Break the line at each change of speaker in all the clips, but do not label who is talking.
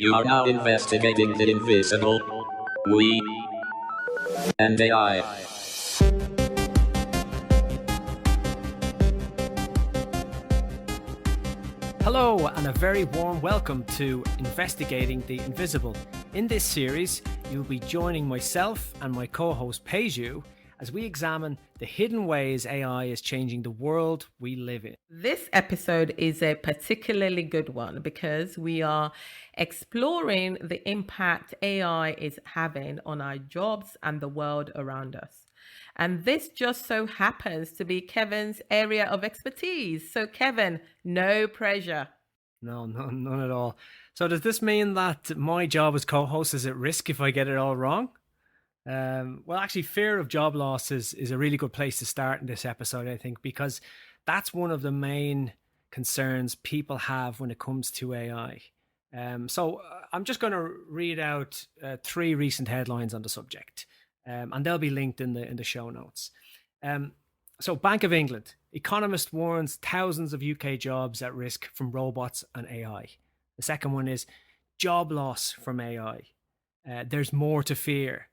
You are now investigating the invisible. We and AI.
Hello, and a very warm welcome to Investigating the Invisible. In this series, you'll be joining myself and my co-host Peju as we examine the hidden ways AI is changing the world we live in.
This episode is a particularly good one because we are exploring the impact AI is having on our jobs and the world around us. And this just so happens to be Kevin's area of expertise. So, Kevin, no pressure.
No, none at all. So does this mean that my job as co-host is at risk if I get it all wrong? Well, actually, fear of job loss is a really good place to start in this episode, I think, because that's one of the main concerns people have when it comes to AI. So I'm just going to read out three recent headlines on the subject, and they'll be linked in the show notes. So Bank of England, economist warns thousands of UK jobs at risk from robots and AI. The second one is job loss from AI. There's more to fear.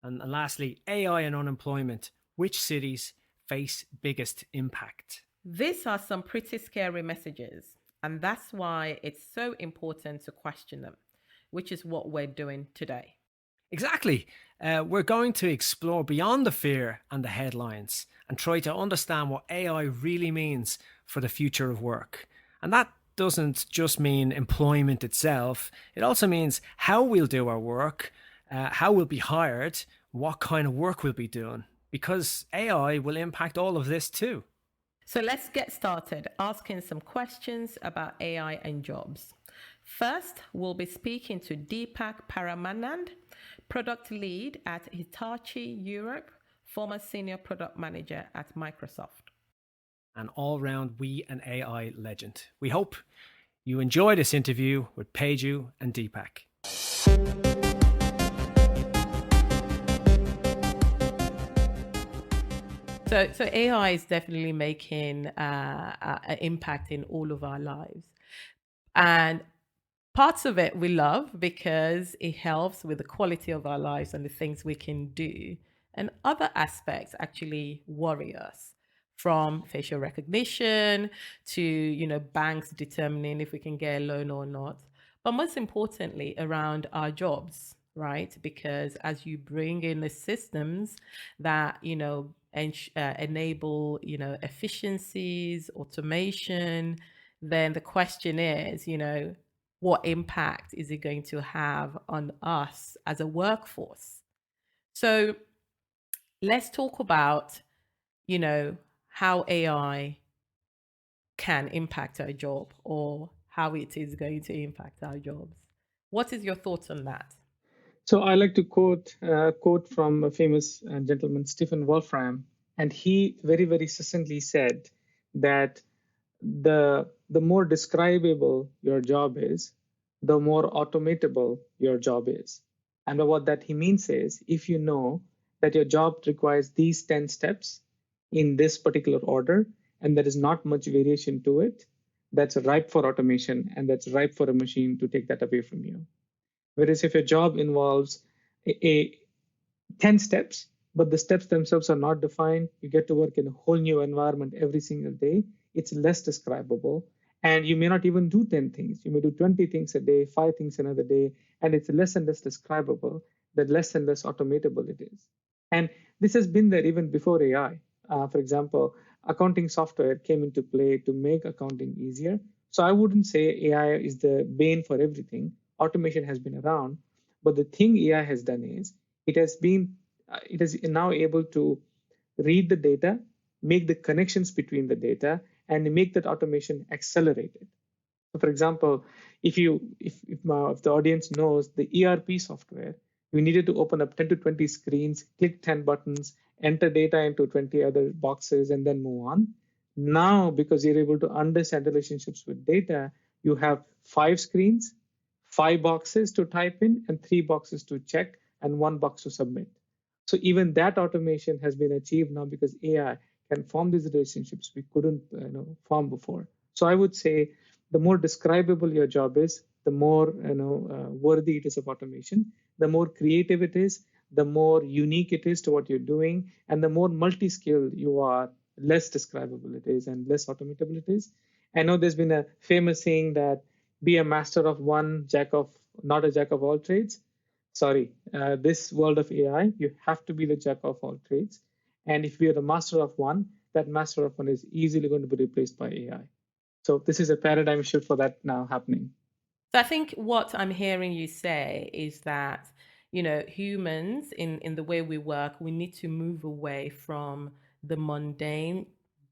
And lastly, AI and unemployment. Which cities face biggest impact?
These are some pretty scary messages, and that's why it's so important to question them, which is what we're doing today.
Exactly. We're going to explore beyond the fear and the headlines and try to understand what AI really means for the future of work. And that doesn't just mean employment itself. It also means how we'll do our work, how we'll be hired, what kind of work we'll be doing, because AI will impact all of this too.
So let's get started asking some questions about AI and jobs. First, we'll be speaking to Deepak Paramanand, product lead at Hitachi Europe, former senior product manager at Microsoft.
An all-round we and AI legend. We hope you enjoy this interview with Peju and Deepak.
So AI is definitely making an impact in all of our lives. And parts of it we love because it helps with the quality of our lives and the things we can do. And other aspects actually worry us, from facial recognition to, banks determining if we can get a loan or not. But most importantly, around our jobs, right? Because as you bring in the systems that, enable, efficiencies, automation, then the question is, what impact is it going to have on us as a workforce? So let's talk about, how AI can impact our job or how it is going to impact our jobs. What is your thoughts on that?
So I like to quote from a famous gentleman, Stephen Wolfram, and he very, very succinctly said that the more describable your job is, the more automatable your job is. And what that he means is, if you know that your job requires these 10 steps in this particular order, and there is not much variation to it, that's ripe for automation, and that's ripe for a machine to take that away from you. Whereas if your job involves a 10 steps, but the steps themselves are not defined, you get to work in a whole new environment every single day, it's less describable. And you may not even do 10 things. You may do 20 things a day, 5 things another day, and it's less and less describable, the less and less automatable it is. And this has been there even before AI. For example, accounting software came into play to make accounting easier. So I wouldn't say AI is the bane for everything. Automation has been around, but the thing AI has done is it is now able to read the data, make the connections between the data, and make that automation accelerated. So for example, if the audience knows the ERP software, you needed to open up 10 to 20 screens, click 10 buttons, enter data into 20 other boxes, and then move on. Now, because you're able to understand relationships with data, you have 5 screens, 5 boxes to type in, and 3 boxes to check, and 1 box to submit. So even that automation has been achieved now because AI can form these relationships we couldn't form before. So I would say the more describable your job is, the more worthy it is of automation. The more creative it is, the more unique it is to what you're doing, and the more multi-skilled you are, less describable it is and less automatable it is. I know there's been a famous saying that be a master of one, not a jack of all trades. Sorry, this world of AI, you have to be the jack of all trades. And if we are the master of one, that master of one is easily going to be replaced by AI. So this is a paradigm shift for that now happening.
So I think what I'm hearing you say is that, humans in the way we work, we need to move away from the mundane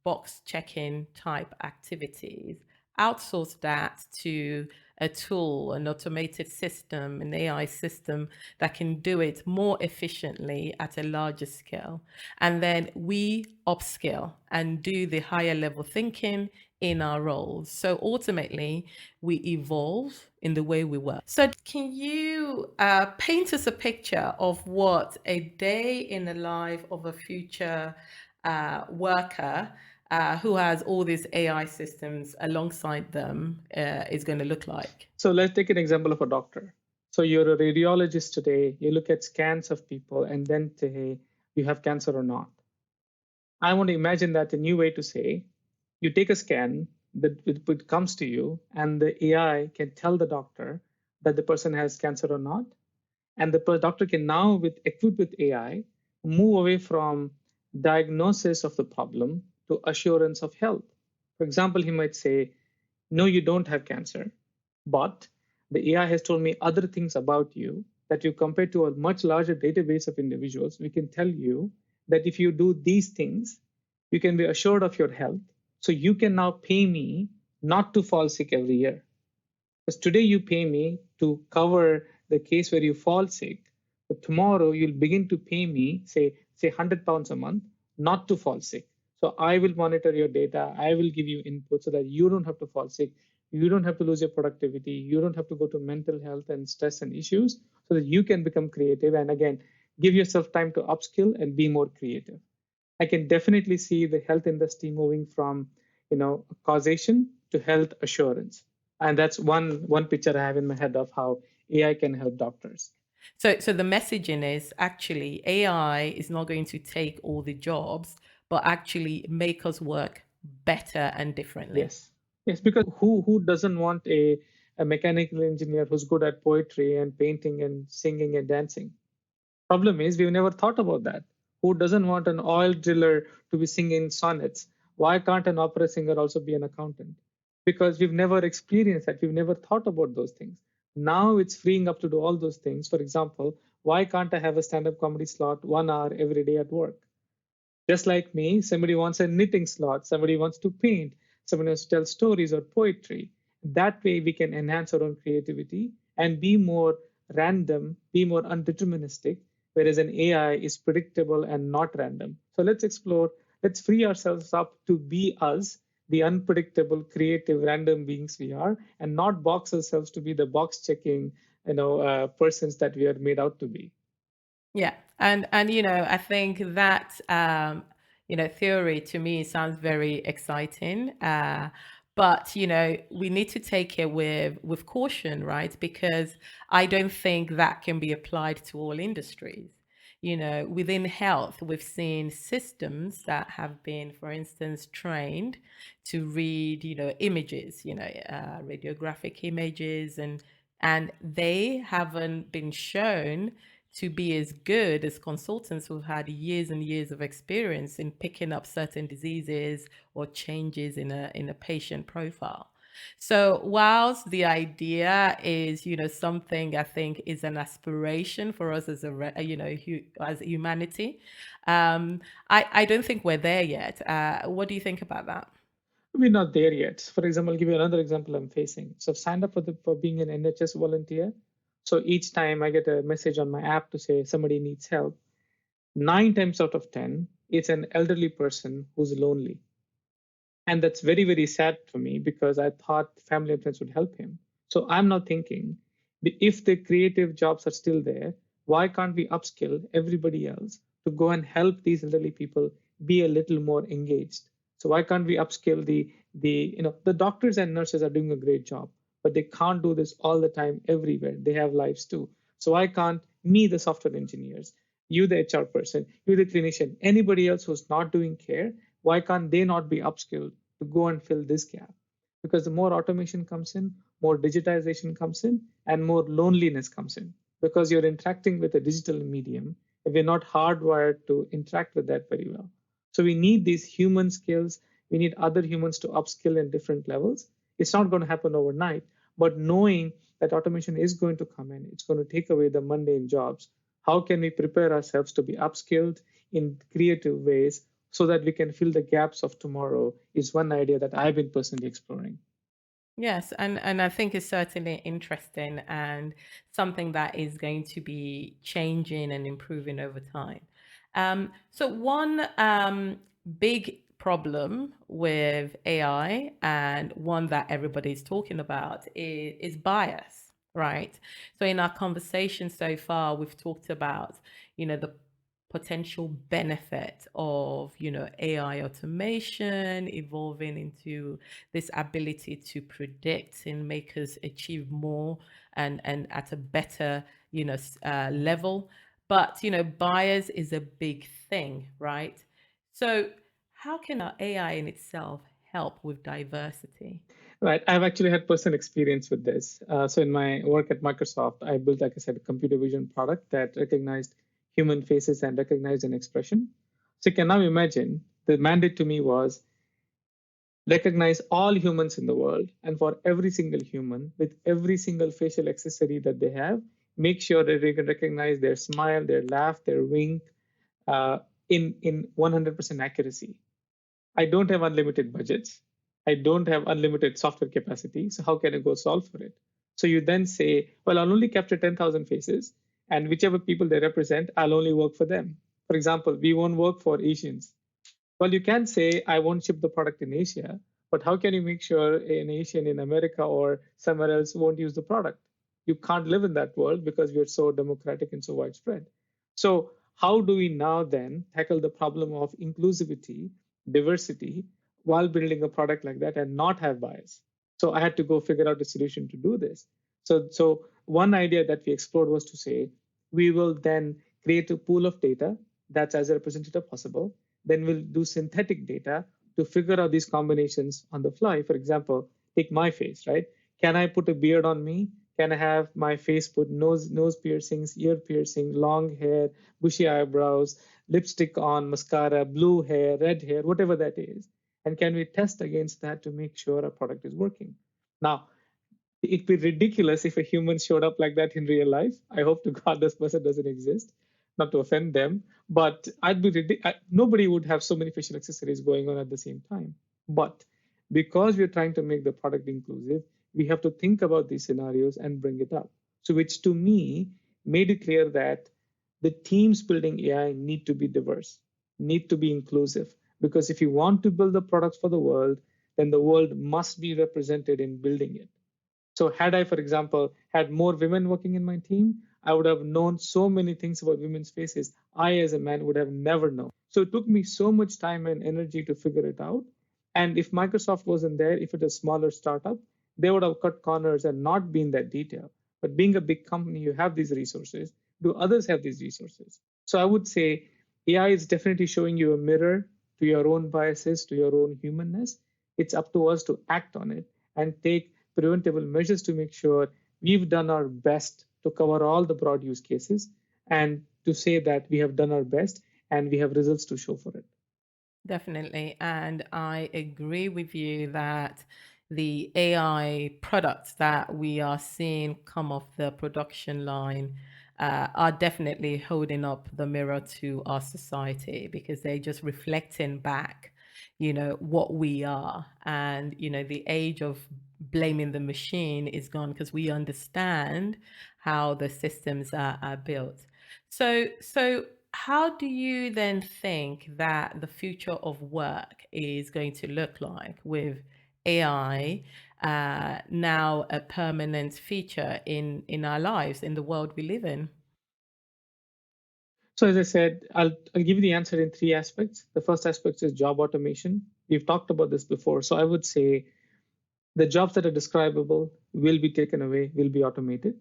box checking type activities, outsource that to a tool, an automated system, an AI system that can do it more efficiently at a larger scale. And then we upskill and do the higher level thinking in our roles. So ultimately, we evolve in the way we work. So can you paint us a picture of what a day in the life of a future worker who has all these AI systems alongside them is going to look like?
So let's take an example of a doctor. So you're a radiologist today, you look at scans of people and then say you have cancer or not. I want to imagine that a new way to say, you take a scan, that it comes to you, and the AI can tell the doctor that the person has cancer or not. And the doctor can now, equipped with AI, move away from diagnosis of the problem to assurance of health. For example, he might say, no, you don't have cancer, but the AI has told me other things about you that you compare to a much larger database of individuals. We can tell you that if you do these things, you can be assured of your health. So you can now pay me not to fall sick every year. Because today you pay me to cover the case where you fall sick, but tomorrow you'll begin to pay me, say 100 pounds a month, not to fall sick. So I will monitor your data. I will give you input so that you don't have to fall sick. You don't have to lose your productivity. You don't have to go to mental health and stress and issues, so that you can become creative and again, give yourself time to upskill and be more creative. I can definitely see the health industry moving from, causation to health assurance. And that's one picture I have in my head of how AI can help doctors.
So the messaging is actually AI is not going to take all the jobs, but actually make us work better and differently.
Yes, because who doesn't want a mechanical engineer who's good at poetry and painting and singing and dancing? Problem is, we've never thought about that. Who doesn't want an oil driller to be singing sonnets? Why can't an opera singer also be an accountant? Because we've never experienced that. We've never thought about those things. Now it's freeing up to do all those things. For example, why can't I have a stand-up comedy slot 1 hour every day at work? Just like me, somebody wants a knitting slot, somebody wants to paint, somebody wants to tell stories or poetry. That way we can enhance our own creativity and be more random, be more undeterministic, whereas an AI is predictable and not random. So let's explore, let's free ourselves up to be us, the unpredictable, creative, random beings we are, and not box ourselves to be the box checking, persons that we are made out to be.
Yeah, and I think that theory to me sounds very exciting. But we need to take it with caution, right? Because I don't think that can be applied to all industries. Within health, we've seen systems that have been, for instance, trained to read, images, radiographic images, and they haven't been shown to be as good as consultants who've had years and years of experience in picking up certain diseases or changes in a patient profile. So whilst the idea is, something I think is an aspiration for us as as humanity, I don't think we're there yet. What do you think about that?
We're not there yet. For example, I'll give you another example I'm facing. So I've signed up for being an NHS volunteer. So each time I get a message on my app to say somebody needs help, 9 times out of 10, it's an elderly person who's lonely. And that's very, very sad for me because I thought family and friends would help him. So I'm now thinking, if the creative jobs are still there, why can't we upskill everybody else to go and help these elderly people be a little more engaged? So why can't we upskill the doctors and nurses are doing a great job, but they can't do this all the time everywhere. They have lives too. So why can't me, the software engineers, you, the HR person, you, the clinician, anybody else who's not doing care, why can't they not be upskilled to go and fill this gap? Because the more automation comes in, more digitization comes in, and more loneliness comes in. Because you're interacting with a digital medium, and we're not hardwired to interact with that very well. So we need these human skills. We need other humans to upskill in different levels. It's not going to happen overnight, but knowing that automation is going to come in, it's going to take away the mundane jobs. How can we prepare ourselves to be upskilled in creative ways so that we can fill the gaps of tomorrow is one idea that I've been personally exploring.
Yes, and I think it's certainly interesting and something that is going to be changing and improving over time. So one big problem with AI and one that everybody's talking about is bias, right? So in our conversation so far, we've talked about, the potential benefit of, AI automation evolving into this ability to predict and make us achieve more and at a better level. But bias is a big thing, right? So how can our AI in itself help with diversity?
Right. I've actually had personal experience with this. So in my work at Microsoft, I built, like I said, a computer vision product that recognized human faces and recognized an expression. So you can now imagine the mandate to me was recognize all humans in the world, and for every single human with every single facial accessory that they have, make sure that they can recognize their smile, their laugh, their wink in 100% accuracy. I don't have unlimited budgets. I don't have unlimited software capacity. So how can I go solve for it? So you then say, well, I'll only capture 10,000 faces, and whichever people they represent, I'll only work for them. For example, we won't work for Asians. Well, you can say, I won't ship the product in Asia, but how can you make sure an Asian in America or somewhere else won't use the product? You can't live in that world because we're so democratic and so widespread. So, how do we now then tackle the problem of inclusivity, diversity, while building a product like that and not have bias? So, I had to go figure out a solution to do this. So one idea that we explored was to say, we will then create a pool of data that's as representative possible. Then we'll do synthetic data to figure out these combinations on the fly. For example, take my face, right? Can I put a beard on me? Can I have my face put nose piercings, ear piercing, long hair, bushy eyebrows, lipstick on, mascara, blue hair, red hair, whatever that is? And can we test against that to make sure our product is working? Now, it'd be ridiculous if a human showed up like that in real life. I hope to God this person doesn't exist, not to offend them, but nobody would have so many facial accessories going on at the same time. But because we're trying to make the product inclusive, we have to think about these scenarios and bring it up. So, which to me made it clear that the teams building AI need to be diverse, need to be inclusive. Because if you want to build the products for the world, then the world must be represented in building it. So had I, for example, had more women working in my team, I would have known so many things about women's faces I, as a man, would have never known. So it took me so much time and energy to figure it out. And if Microsoft wasn't there, if it was a smaller startup, they would have cut corners and not been that detailed. But being a big company, you have these resources. Do others have these resources? So I would say AI is definitely showing you a mirror to your own biases, to your own humanness. It's up to us to act on it and take preventable measures to make sure we've done our best to cover all the broad use cases and to say that we have done our best and we have results to show for it.
Definitely. And I agree with you that the AI products that we are seeing come off the production line are definitely holding up the mirror to our society because they're just reflecting back, what we are. And, the age of blaming the machine is gone because we understand how the systems are built. So how do you then think that the future of work is going to look like with AI now a permanent feature in our lives, in the world we live in?
So as I said, I'll give you the answer in three aspects. The first aspect is job automation. We've talked about this before. So I would say the jobs that are describable will be taken away, will be automated.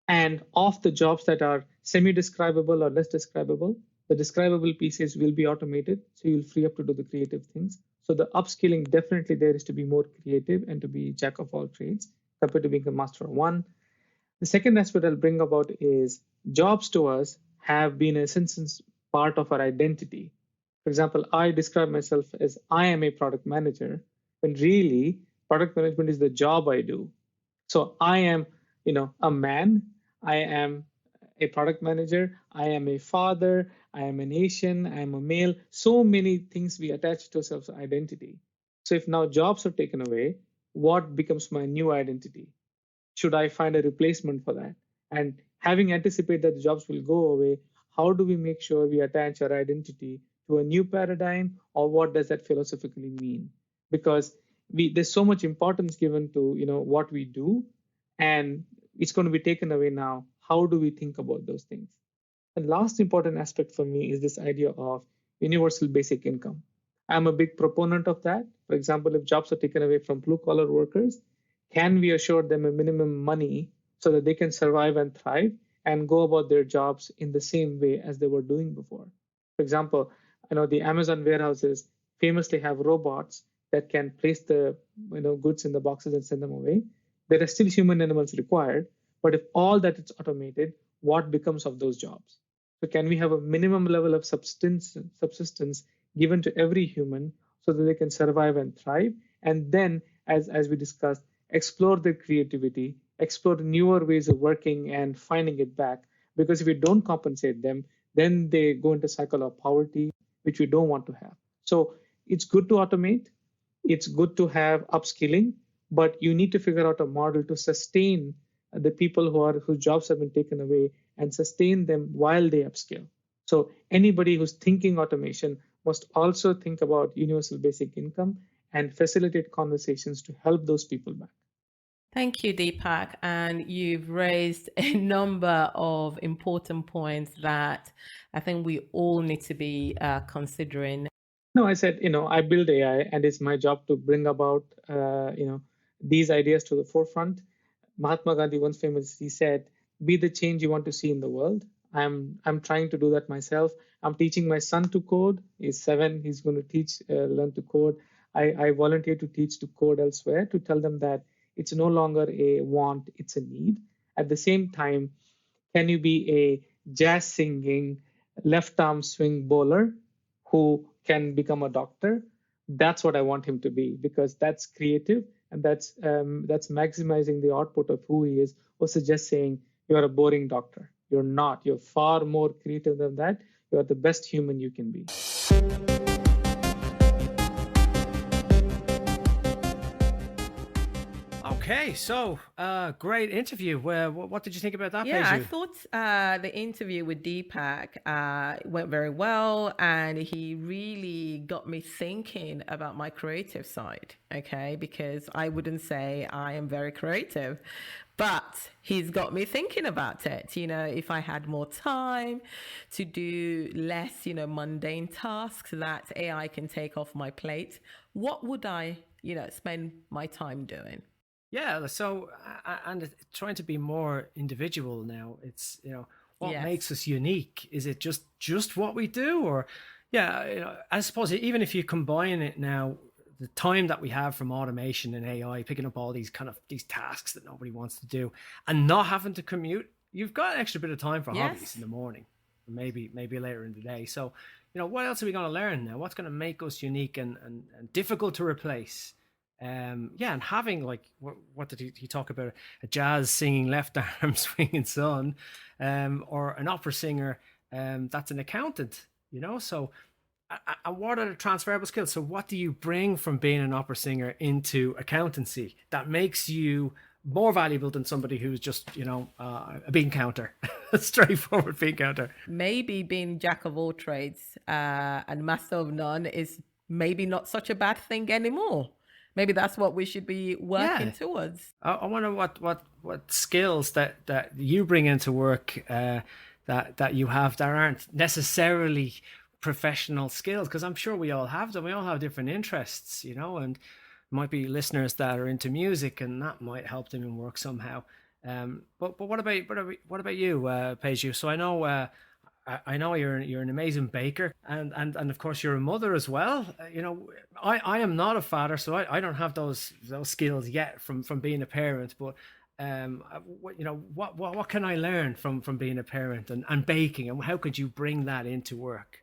And of the jobs that are semi-describable or less describable, the describable pieces will be automated. So you'll free up to do the creative things. So the upskilling definitely there is to be more creative and to be jack of all trades compared to being a master of one. The second aspect I'll bring about is jobs to us have been a sense part of our identity. For example, I describe myself as I am a product manager, when really product management is the job I do. So I am, a man. I am a product manager. I am a father. I am an Asian. I am a male. So many things we attach to ourselves identity. So if now jobs are taken away, what becomes my new identity? Should I find a replacement for that? And having anticipated that the jobs will go away, how do we make sure we attach our identity to a new paradigm, or what does that philosophically mean? Because there's so much importance given to what we do, and it's going to be taken away now. How do we think about those things? And last important aspect for me is this idea of universal basic income. I'm a big proponent of that. For example, if jobs are taken away from blue collar workers, can we assure them a minimum money so that they can survive and thrive and go about their jobs in the same way as they were doing before? For example, the Amazon warehouses famously have robots that can place the goods in the boxes and send them away. There are still human animals required, but if all that is automated, what becomes of those jobs? So can we have a minimum level of subsistence given to every human so that they can survive and thrive? And then, as we discussed, explore their creativity, explore newer ways of working and finding it back. Because if we don't compensate them, then they go into a cycle of poverty, which we don't want to have. So it's good to automate. It's good to have upskilling, but you need to figure out a model to sustain the people whose jobs have been taken away and sustain them while they upskill. So anybody who's thinking automation must also think about universal basic income and facilitate conversations to help those people back.
Thank you, Deepak. And you've raised a number of important points that I think we all need to be considering.
No, I said, I build AI, and it's my job to bring about, these ideas to the forefront. Mahatma Gandhi once famously said, "Be the change you want to see in the world." I'm trying to do that myself. I'm teaching my son to code. He's 7. He's going to learn to code. I volunteer to teach to code elsewhere to tell them that it's no longer a want, it's a need. At the same time, can you be a jazz singing, left arm swing bowler who can become a doctor? That's what I want him to be, because that's creative and that's maximizing the output of who he is, versus just saying you're a boring doctor. You're not. You're far more creative than that. You're the best human you can be.
Okay, so great interview. What did you think about that,
Yeah,
Peju?
I thought the interview with Deepak went very well, and he really got me thinking about my creative side, okay? Because I wouldn't say I am very creative, but he's got me thinking about it. If I had more time to do less, mundane tasks that AI can take off my plate, what would I, spend my time doing?
Yeah, so and trying to be more individual now. It's what
Yes.
makes us unique. Is it just what we do, or I suppose even if you combine it now, the time that we have from automation and AI, picking up all these tasks that nobody wants to do, and not having to commute, you've got an extra bit of time for hobbies
Yes.
in the morning, maybe later in the day. So what else are we going to learn now? What's going to make us unique and difficult to replace? And having, like, what did he talk about? A jazz singing left arm swinging son, or an opera singer that's an accountant. So what are the transferable skills? So what do you bring from being an opera singer into accountancy that makes you more valuable than somebody who's just a bean counter, a straightforward bean counter?
Maybe being jack of all trades and master of none is maybe not such a bad thing anymore. Maybe that's what we should be working towards.
I wonder what skills that you bring into work that you have that aren't necessarily professional skills, because I'm sure we all have them. We all have different interests, and might be listeners that are into music, and that might help them in work somehow. But what about you, Peju? So I know you're an amazing baker, and of course you're a mother as well. I am not a father, so I don't have those skills yet from being a parent. But what can I learn from being a parent and baking, and how could you bring that into work?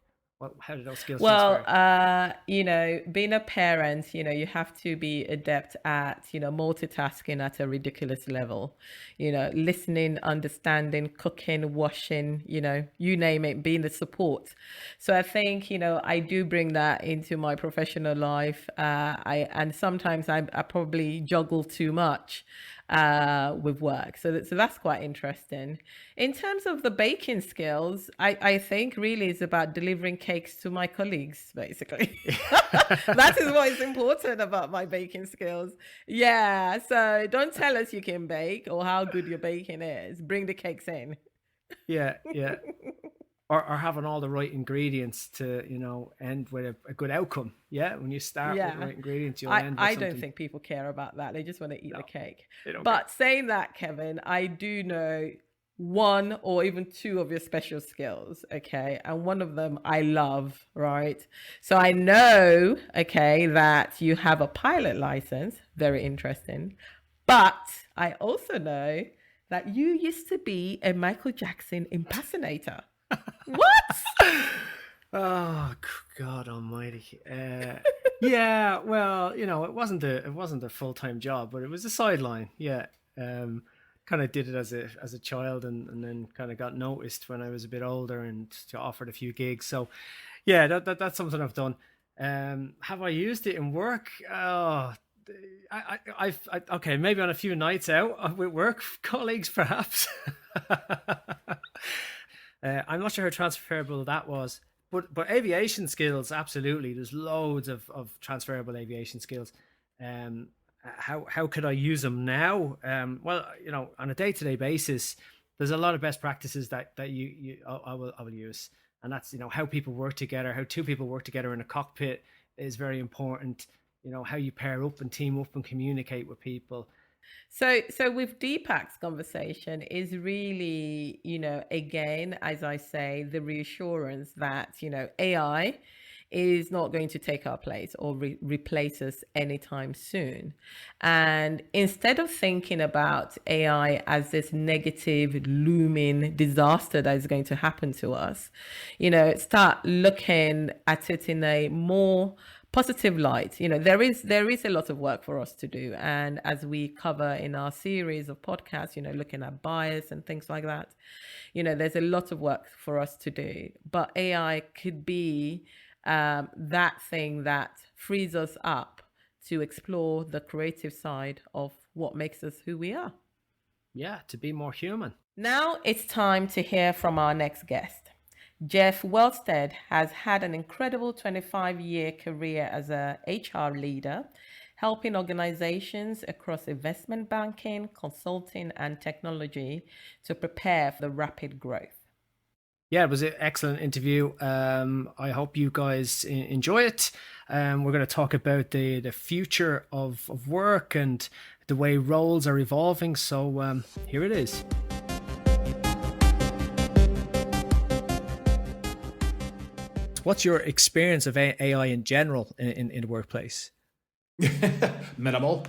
How did those skills
Well,
transfer?
being a parent, you have to be adept at, multitasking at a ridiculous level, listening, understanding, cooking, washing, you name it, being the support. So I think, I do bring that into my professional life. And sometimes I probably juggle too much with work. So that's quite interesting. In terms of the baking skills, I think really it's about delivering cakes to my colleagues, basically. That is what is important about my baking skills. Yeah. So don't tell us you can bake or how good your baking is. Bring the cakes in.
Yeah, yeah. Or having all the right ingredients to end with a good outcome. Yeah, when you start with the
Yeah.
right ingredients, you'll end with
I
something.
don't think people care about that. They just want to eat the
No,
cake.
they don't care.
But saying that, Kevin, I do know one or even two of your special skills, okay? And one of them I love, right? So I know, okay, that you have a pilot license, very interesting. But I also know that you used to be a Michael Jackson impersonator. What?
Oh God Almighty! Yeah, well, it wasn't a full-time job, but it was a sideline. Yeah, kind of did it as a child, and then kind of got noticed when I was a bit older and offered a few gigs. So, yeah, that's something I've done. Have I used it in work? Oh, okay, maybe on a few nights out with work colleagues, perhaps. I'm not sure how transferable that was, but aviation skills, absolutely. There's loads of transferable aviation skills. How could I use them now? Well, on a day-to-day basis, there's a lot of best practices that I will use, and that's how people work together, how two people work together in a cockpit is very important. How you pair up and team up and communicate with people.
So with Deepak's conversation is really, again, as I say, the reassurance that, AI is not going to take our place or replace us anytime soon. And instead of thinking about AI as this negative looming disaster that is going to happen to us, start looking at it in a more positive light. There is a lot of work for us to do, and as we cover in our series of podcasts, looking at bias and things like that, there's a lot of work for us to do, but AI could be that thing that frees us up to explore the creative side of what makes us who we are.
Yeah, to be more human.
Now it's time to hear from our next guest. Jeff Wellstead has had an incredible 25-year career as a HR leader, helping organizations across investment banking, consulting, and technology to prepare for the rapid growth.
Yeah, it was an excellent interview. I hope you guys enjoy it. We're going to talk about the future of work and the way roles are evolving. So here it is. What's your experience of AI in general in the workplace?
Minimal.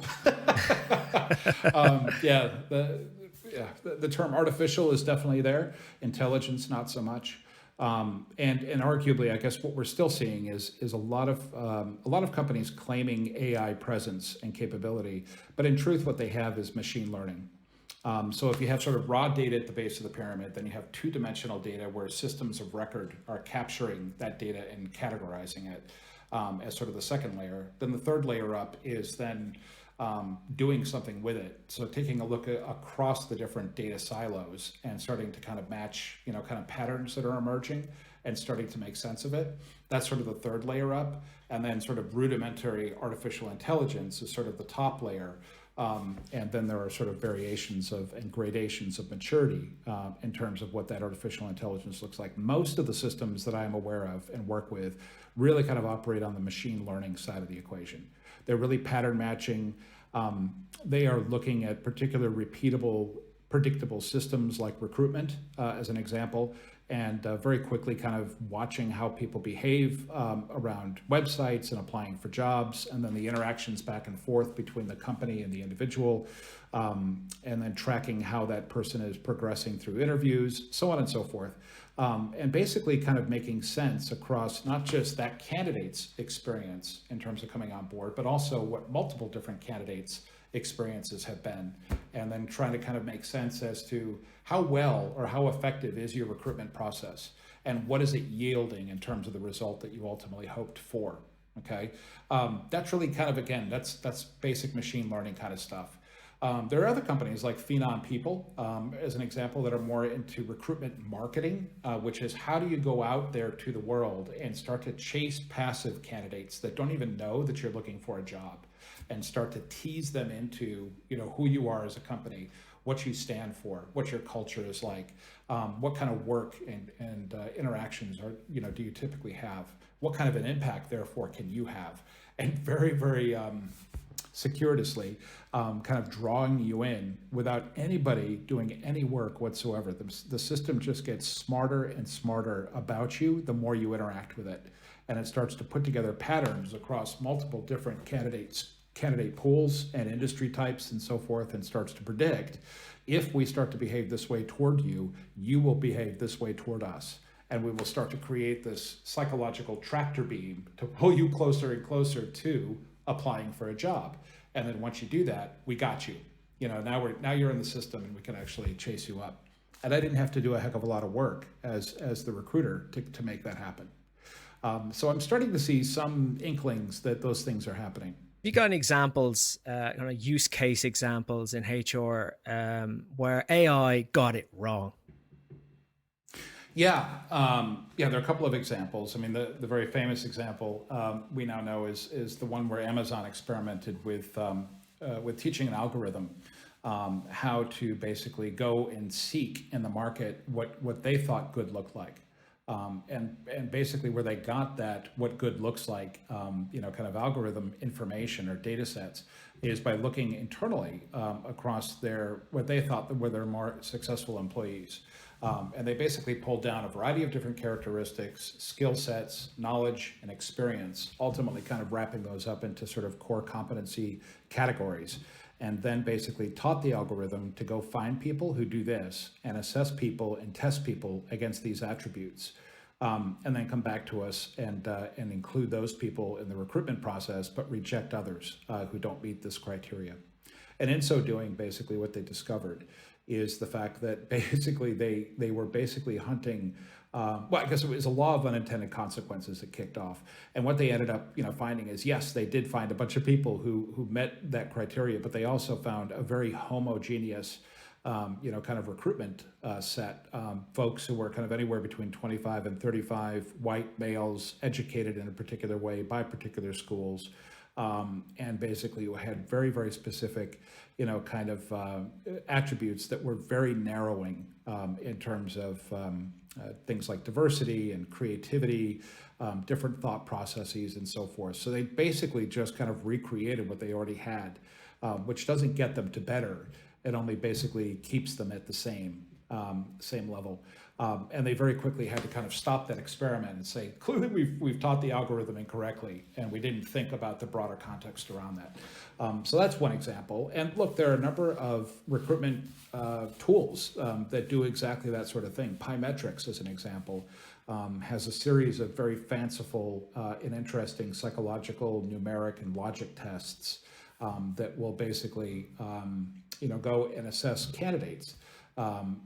The term artificial is definitely there. Intelligence, not so much. And arguably, I guess what we're still seeing is a lot of companies claiming AI presence and capability, but in truth, what they have is machine learning. So if you have sort of raw data at the base of the pyramid, then you have two-dimensional data where systems of record are capturing that data and categorizing it as sort of the second layer. Then the third layer up is then doing something with it. So taking a look across the different data silos and starting to kind of match, kind of patterns that are emerging and starting to make sense of it. That's sort of the third layer up. And then sort of rudimentary artificial intelligence is sort of the top layer. And then there are sort of variations and gradations of maturity in terms of what that artificial intelligence looks like. Most of the systems that I'm aware of and work with really kind of operate on the machine learning side of the equation. They're really pattern matching. They are looking at particular repeatable, predictable systems like recruitment, as an example, and very quickly kind of watching how people behave around websites and applying for jobs, and then the interactions back and forth between the company and the individual, and then tracking how that person is progressing through interviews, so on and so forth. And basically kind of making sense across not just that candidate's experience in terms of coming on board, but also what multiple different candidates' experiences have been, and then trying to kind of make sense as to how well or how effective is your recruitment process, and what is it yielding in terms of the result that you ultimately hoped for. Okay, that's really kind of, again, that's basic machine learning kind of stuff. There are other companies like Phenom People, as an example, that are more into recruitment marketing, which is how do you go out there to the world and start to chase passive candidates that don't even know that you're looking for a job, and start to tease them into, who you are as a company, what you stand for, what your culture is like, what kind of work and interactions do you typically have, what kind of an impact therefore can you have, and very, very circuitously kind of drawing you in without anybody doing any work whatsoever. The system just gets smarter and smarter about you the more you interact with it, and it starts to put together patterns across multiple different candidate pools and industry types and so forth, and starts to predict, if we start to behave this way toward you, you will behave this way toward us. And we will start to create this psychological tractor beam to pull you closer and closer to applying for a job. And then once you do that, we got you. Now you're in the system, and we can actually chase you up. And I didn't have to do a heck of a lot of work as the recruiter to make that happen. So I'm starting to see some inklings that those things are happening.
You got any examples, kind of use case examples in HR where AI got it wrong?
Yeah, there are a couple of examples. I mean, the very famous example we now know is the one where Amazon experimented with teaching an algorithm how to basically go and seek in the market what they thought good looked like. And basically where they got that, what good looks like, kind of algorithm information or data sets, is by looking internally across what they thought were their more successful employees. And they basically pulled down a variety of different characteristics, skill sets, knowledge, and experience, ultimately kind of wrapping those up into sort of core competency categories. And then basically taught the algorithm to go find people who do this and assess people and test people against these attributes, and then come back to us and include those people in the recruitment process, but reject others who don't meet this criteria. And in so doing, basically what they discovered is the fact that basically they were basically hunting. I guess it was a law of unintended consequences that kicked off. And what they ended up, finding is, yes, they did find a bunch of people who met that criteria, but they also found a very homogeneous, kind of recruitment set. Folks who were kind of anywhere between 25 and 35, white males, educated in a particular way by particular schools, and basically who had very, very specific, kind of attributes that were very narrowing in terms of things like diversity and creativity, different thought processes, and so forth. So they basically just kind of recreated what they already had, which doesn't get them to better. It only basically keeps them at the same level. And they very quickly had to kind of stop that experiment and say, clearly we've taught the algorithm incorrectly, and we didn't think about the broader context around that. So that's one example. And look, there are a number of recruitment tools that do exactly that sort of thing. Pymetrics, as an example, has a series of very fanciful and interesting psychological, numeric, and logic tests that will basically, go and assess candidates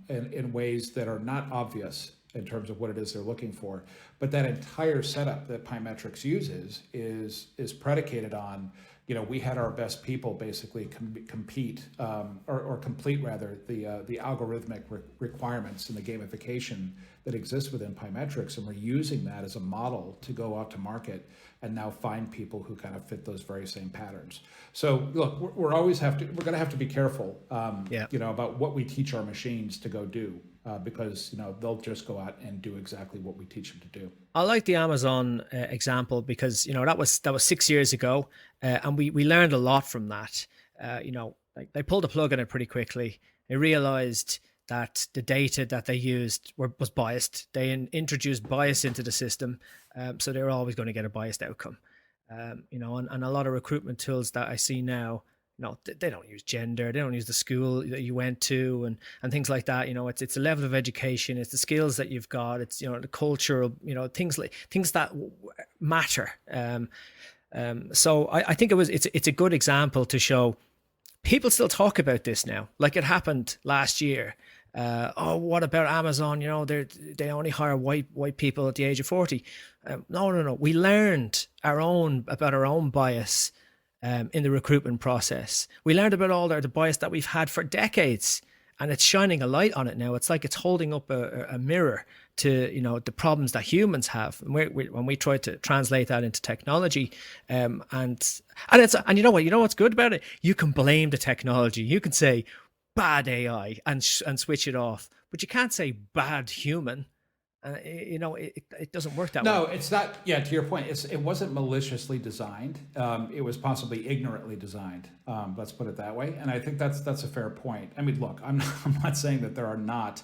in ways that are not obvious in terms of what it is they're looking for. But that entire setup that Pymetrics uses is predicated on, we had our best people basically compete or complete rather the algorithmic requirements and the gamification that exists within Pymetrics, and we're using that as a model to go out to market and now find people who kind of fit those very same patterns. So look, we're going to have to be careful, about what we teach our machines to go do, because they'll just go out and do exactly what we teach them to do.
I like the Amazon example because that was 6 years ago, and we learned a lot from that. Like they pulled the plug on it pretty quickly. They realized that the data that they used was biased. They introduced bias into the system, so they were always going to get a biased outcome. And a lot of recruitment tools that I see now, they don't use gender, they don't use the school that you went to, and things like that. It's a level of education, it's the skills that you've got, it's the cultural, things that matter. So I think it's a good example to show people still talk about this now, like it happened last year. What about Amazon? They only hire white people at the age of 40. No. We learned about our own bias in the recruitment process. We learned about all the bias that we've had for decades, and it's shining a light on it now. It's like it's holding up a mirror to the problems that humans have, and when we try to translate that into technology, and what's good about it? You can blame the technology. You can say bad AI and switch it off, but you can't say bad human. It doesn't work that way.
No, it's not. Yeah, to your point, it wasn't maliciously designed. It was possibly ignorantly designed. Let's put it that way. And I think that's a fair point. I mean, look, I'm not saying that there are not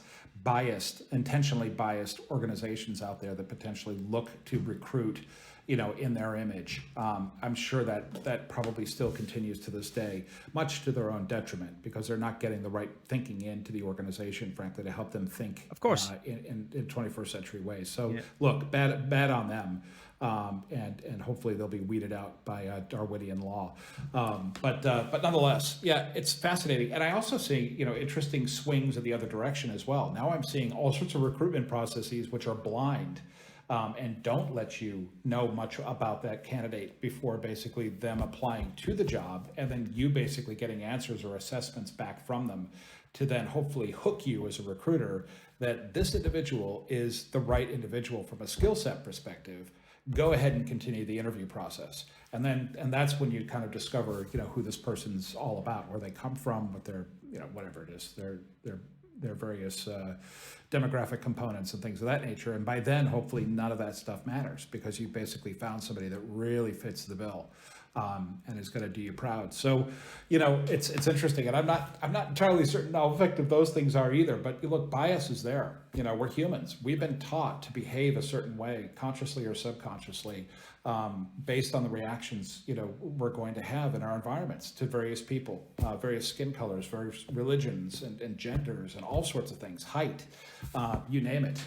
intentionally biased organizations out there that potentially look to recruit, in their image. I'm sure that probably still continues to this day, much to their own detriment, because they're not getting the right thinking into the organization, frankly, to help them think,
of course,
in 21st century ways. So look, bad on them. And hopefully they'll be weeded out by Darwinian law. But nonetheless, yeah, it's fascinating. And I also see, interesting swings in the other direction as well. Now I'm seeing all sorts of recruitment processes which are blind, and don't let you know much about that candidate before basically them applying to the job, and then you basically getting answers or assessments back from them to then hopefully hook you as a recruiter that this individual is the right individual from a skill set perspective. Go ahead and continue the interview process. And that's when you kind of discover, who this person's all about, where they come from, what their, whatever it is, their various demographic components and things of that nature. And by then, hopefully none of that stuff matters, because you basically found somebody that really fits the bill, and is going to do you proud. So, it's interesting, and I'm not entirely certain how effective those things are either. But look, bias is there. We're humans. We've been taught to behave a certain way, consciously or subconsciously, based on the reactions we're going to have in our environments to various people, various skin colors, various religions and genders, and all sorts of things, height, you name it.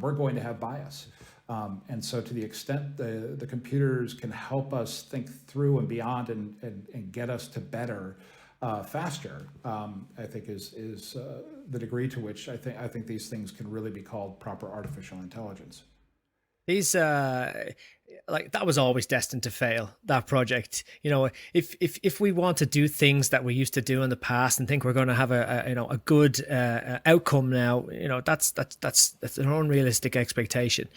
We're going to have bias. And so to the extent the computers can help us think through and beyond and get us to better faster, I think is the degree to which I think these things can really be called proper artificial intelligence.
These like that was always destined to fail, that project. If we want to do things that we used to do in the past and think we're going to have a good outcome now, that's an unrealistic expectation,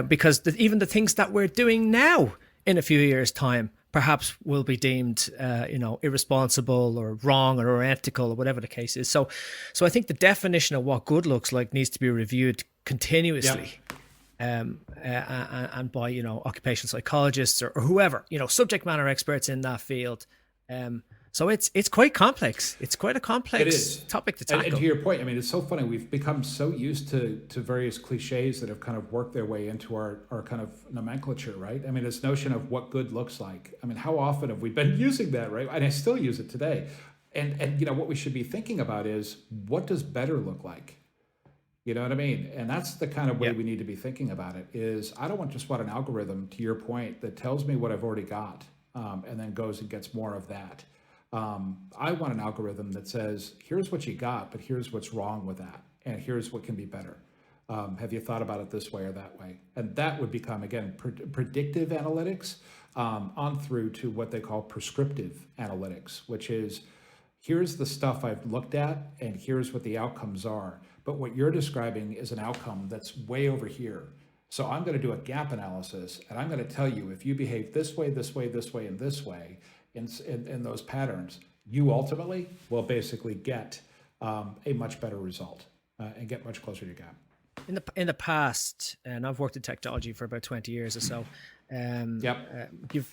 because even the things that we're doing now in a few years' time perhaps will be deemed irresponsible or wrong or unethical or whatever the case is. So I think the definition of what good looks like needs to be reviewed continuously.
Yep.
And by occupational psychologists or whoever, subject matter experts in that field. So it's quite complex. It's quite a complex topic to tackle.
And to your point, I mean, it's so funny. We've become so used to various cliches that have kind of worked their way into our kind of nomenclature, right? I mean, this notion of what good looks like. I mean, how often have we been using that, right? And I still use it today. And what we should be thinking about is, what does better look like? You know what I mean? And that's the kind of way we need to be thinking about it. Is I don't just want an algorithm, to your point, that tells me what I've already got, and then goes and gets more of that. I want an algorithm that says, here's what you got, but here's what's wrong with that, and here's what can be better. Have you thought about it this way or that way? And that would become, again, predictive analytics, on through to what they call prescriptive analytics, which is, here's the stuff I've looked at, and here's what the outcomes are. But what you're describing is an outcome that's way over here. So I'm going to do a gap analysis, and I'm going to tell you, if you behave this way, this way, this way, and this way, in those patterns, you ultimately will basically get a much better result, and get much closer to gap.
In the past, and I've worked in technology for about 20 years or so.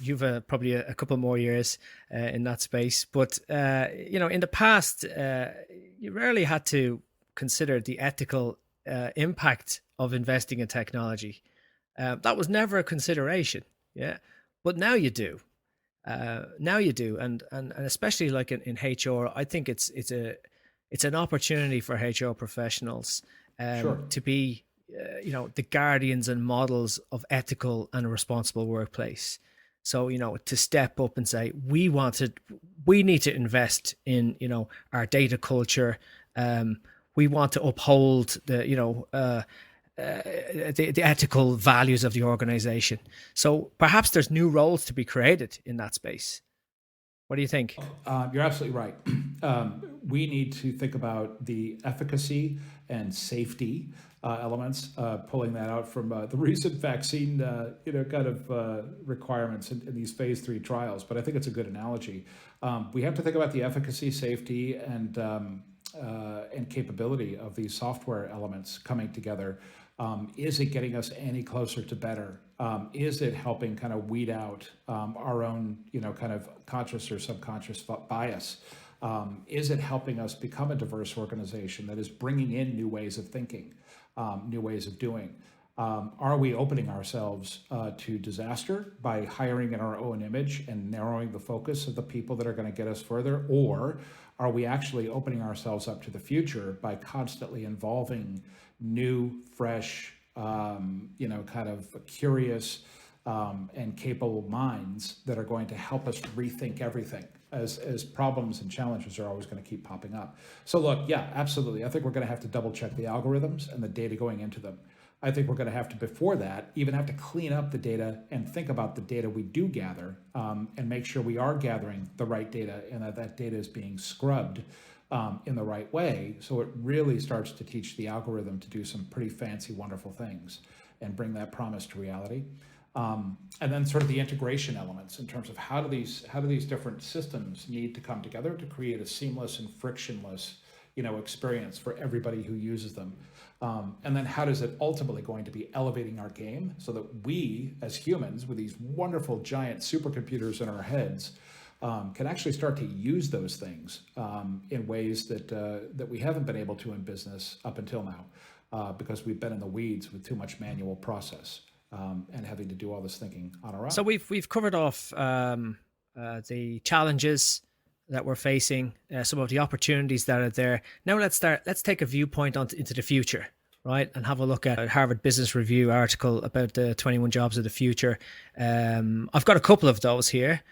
You've probably a couple more years in that space, but in the past, you rarely had to consider the ethical impact of investing in technology. That was never a consideration. Yeah, but now you do. Now you do, and especially like in HR, I think it's an opportunity for HR professionals to be the guardians and models of ethical and responsible workplace. So to step up and say we need to invest in our data culture. We want to uphold the ethical values of the organization. So perhaps there's new roles to be created in that space. What do you think?
You're absolutely right. We need to think about the efficacy and safety elements, pulling that out from the recent vaccine, requirements in these phase 3 trials. But I think it's a good analogy. We have to think about the efficacy, safety, and capability of these software elements coming together. Is it getting us any closer to better? Is it helping kind of weed out our own, kind of conscious or subconscious bias? Is it helping us become a diverse organization that is bringing in new ways of thinking, new ways of doing? Are we opening ourselves to disaster by hiring in our own image and narrowing the focus of the people that are going to get us further? Or are we actually opening ourselves up to the future by constantly involving new, fresh, kind of curious and capable minds that are going to help us rethink everything as problems and challenges are always going to keep popping up? So look, yeah, absolutely. I think we're going to have to double check the algorithms and the data going into them. I think we're going to have to, before that, even have to clean up the data and think about the data we do gather and make sure we are gathering the right data and that data is being scrubbed in the right way. So it really starts to teach the algorithm to do some pretty fancy, wonderful things and bring that promise to reality. And then sort of the integration elements in terms of how do these different systems need to come together to create a seamless and frictionless experience for everybody who uses them. And then how does it ultimately going to be elevating our game so that we as humans with these wonderful giant supercomputers in our heads can actually start to use those things in ways that we haven't been able to in business up until now because we've been in the weeds with too much manual process and having to do all this thinking on our own.
So we've covered off the challenges that we're facing, some of the opportunities that are there. Now let's take a viewpoint into the future, right? And have a look at a Harvard Business Review article about the 21 jobs of the future. I've got a couple of those here.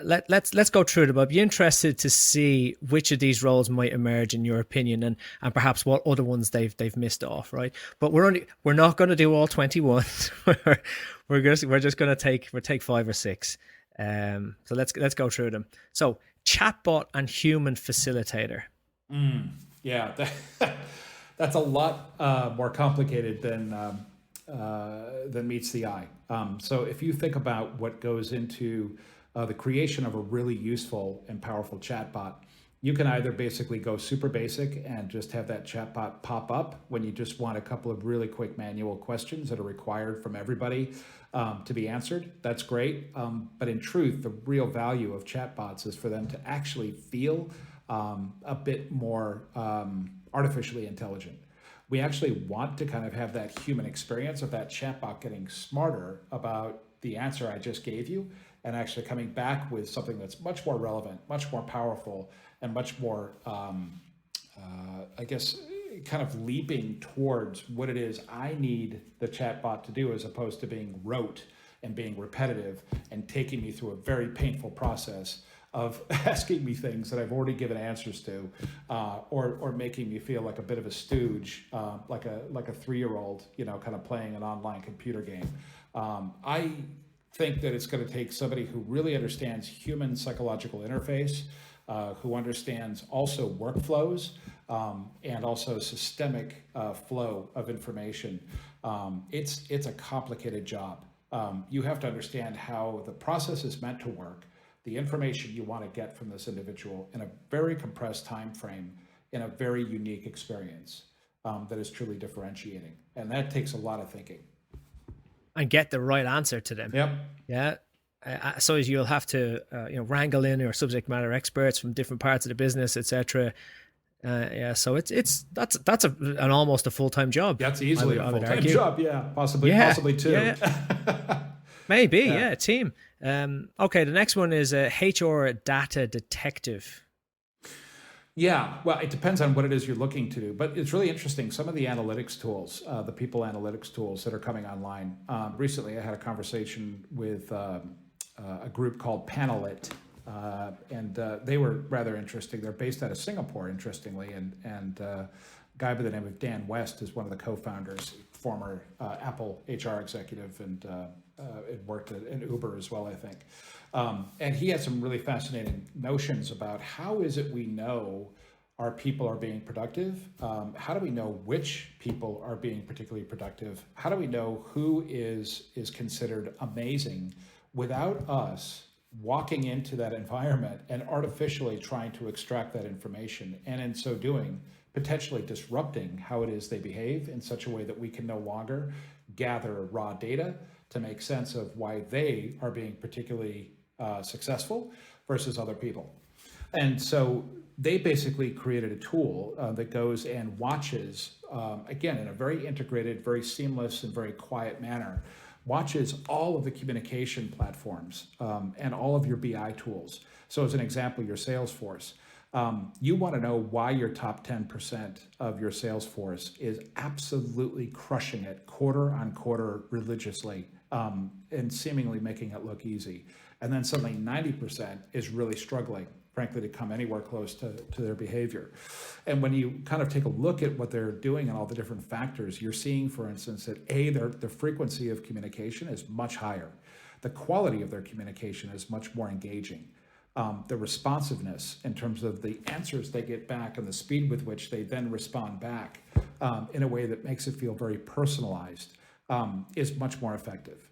Let's go through them. I'd be interested to see which of these roles might emerge in your opinion, and perhaps what other ones they've missed off, right? But we're not going to do all 21. we're just going to take 5 or 6. So let's go through them. So chatbot and human facilitator.
Yeah, that's a lot more complicated than meets the eye. So if you think about what goes into the creation of a really useful and powerful chatbot, you can either basically go super basic and just have that chatbot pop up when you just want a couple of really quick manual questions that are required from everybody to be answered. That's great. But in truth, the real value of chatbots is for them to actually feel a bit more artificially intelligent. We actually want to kind of have that human experience of that chatbot getting smarter about the answer I just gave you and actually coming back with something that's much more relevant, much more powerful, and much more, kind of leaping towards what it is I need the chatbot to do, as opposed to being rote and being repetitive and taking me through a very painful process of asking me things that I've already given answers to, or making me feel like a bit of a stooge, like a 3-year-old, kind of playing an online computer game. I think that it's going to take somebody who really understands human psychological interface, who understands also workflows and also systemic flow of information. It's a complicated job. You have to understand how the process is meant to work, the information you want to get from this individual in a very compressed time frame, in a very unique experience. that is truly differentiating. And that takes a lot of thinking.
And get the right answer to them.
Yep.
Yeah. So you'll have to, wrangle in your subject matter experts from different parts of the business, etc. Yeah. So that's an almost a full-time job.
That's easily a full-time
argue.
job. Yeah. Possibly two.
Yeah. Maybe. Yeah. A team. Okay. The next one is a HR data detective.
Yeah, well, it depends on what it is you're looking to do, but it's really interesting. Some of the analytics tools, the people analytics tools that are coming online. Recently, I had a conversation with a group called Panelit, and they were rather interesting. They're based out of Singapore, interestingly, and a guy by the name of Dan West is one of the co-founders, former Apple HR executive, and it worked at Uber as well, I think. And he had some really fascinating notions about how is it we know our people are being productive? How do we know which people are being particularly productive? How do we know who is considered amazing without us walking into that environment and artificially trying to extract that information, and in so doing, potentially disrupting how it is they behave in such a way that we can no longer gather raw data to make sense of why they are being particularly successful versus other people. And so they basically created a tool that goes and watches, again, in a very integrated, very seamless, and very quiet manner, watches all of the communication platforms and all of your BI tools. So as an example, your Salesforce. You want to know why your top 10% of your sales force is absolutely crushing it quarter on quarter religiously and seemingly making it look easy. And then suddenly 90% is really struggling, frankly, to come anywhere close to their behavior. And when you kind of take a look at what they're doing and all the different factors, you're seeing, for instance, that the frequency of communication is much higher. The quality of their communication is much more engaging. The responsiveness in terms of the answers they get back and the speed with which they then respond back in a way that makes it feel very personalized is much more effective.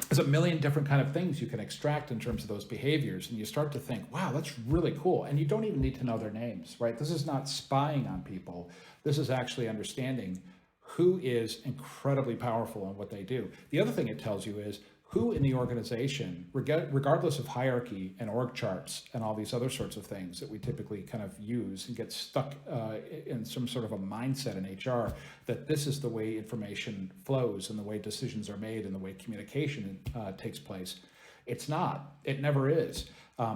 There's a million different kind of things you can extract in terms of those behaviors, and you start to think, wow, that's really cool. And you don't even need to know their names, right? This is not spying on people. This is actually understanding who is incredibly powerful in what they do. The other thing it tells you is who in the organization, regardless of hierarchy and org charts and all these other sorts of things that we typically kind of use and get stuck in some sort of a mindset in HR, that this is the way information flows and the way decisions are made and the way communication takes place. It's not. It never is.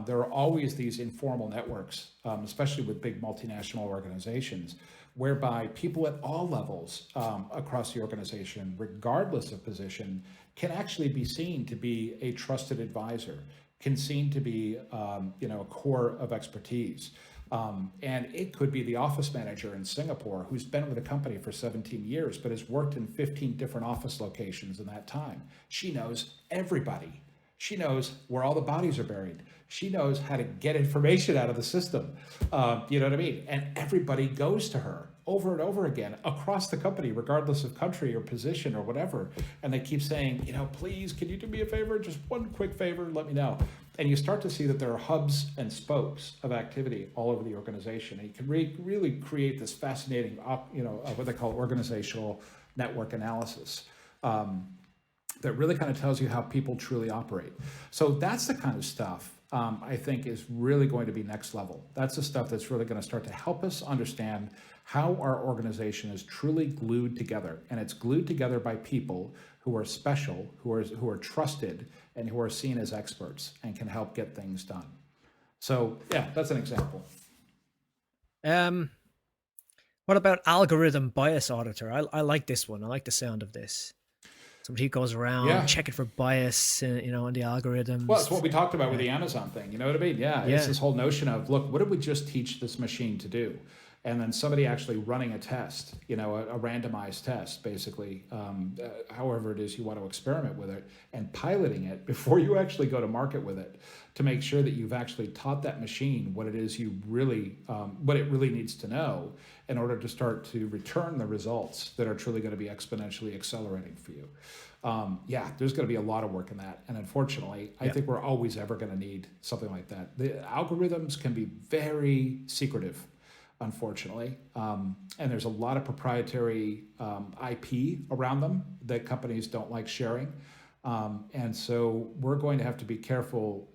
There are always these informal networks, especially with big multinational organizations, whereby people at all levels across the organization, regardless of position, can actually be seen to be a trusted advisor, can seen to be a core of expertise. And it could be the office manager in Singapore who's been with the company for 17 years, but has worked in 15 different office locations in that time. She knows everybody. She knows where all the bodies are buried. She knows how to get information out of the system. You know what I mean? And everybody goes to her over and over again across the company, regardless of country or position or whatever. And they keep saying, please, can you do me a favor? Just one quick favor, let me know. And you start to see that there are hubs and spokes of activity all over the organization. And you can really create this fascinating, what they call organizational network analysis. That really kind of tells you how people truly operate. So that's the kind of stuff I think is really going to be next level. That's the stuff that's really going to start to help us understand how our organization is truly glued together. And it's glued together by people who are special, who are trusted, and who are seen as experts and can help get things done. So yeah, that's an example.
What about algorithm bias auditor? I like this one. I like the sound of this. Somebody who goes around checking for bias, in the algorithms.
Well, it's what we talked about with the Amazon thing. You know what I mean? Yeah. It's this whole notion of, look, what did we just teach this machine to do? And then somebody actually running a test, a randomized test, basically, however it is you want to experiment with it, and piloting it before you actually go to market with it, to make sure that you've actually taught that machine what it is what it really needs to know in order to start to return the results that are truly going to be exponentially accelerating for you. There's going to be a lot of work in that. And unfortunately, I think we're always ever going to need something like that. The algorithms can be very secretive. unfortunately. And there's a lot of proprietary IP around them that companies don't like sharing. And so we're going to have to be careful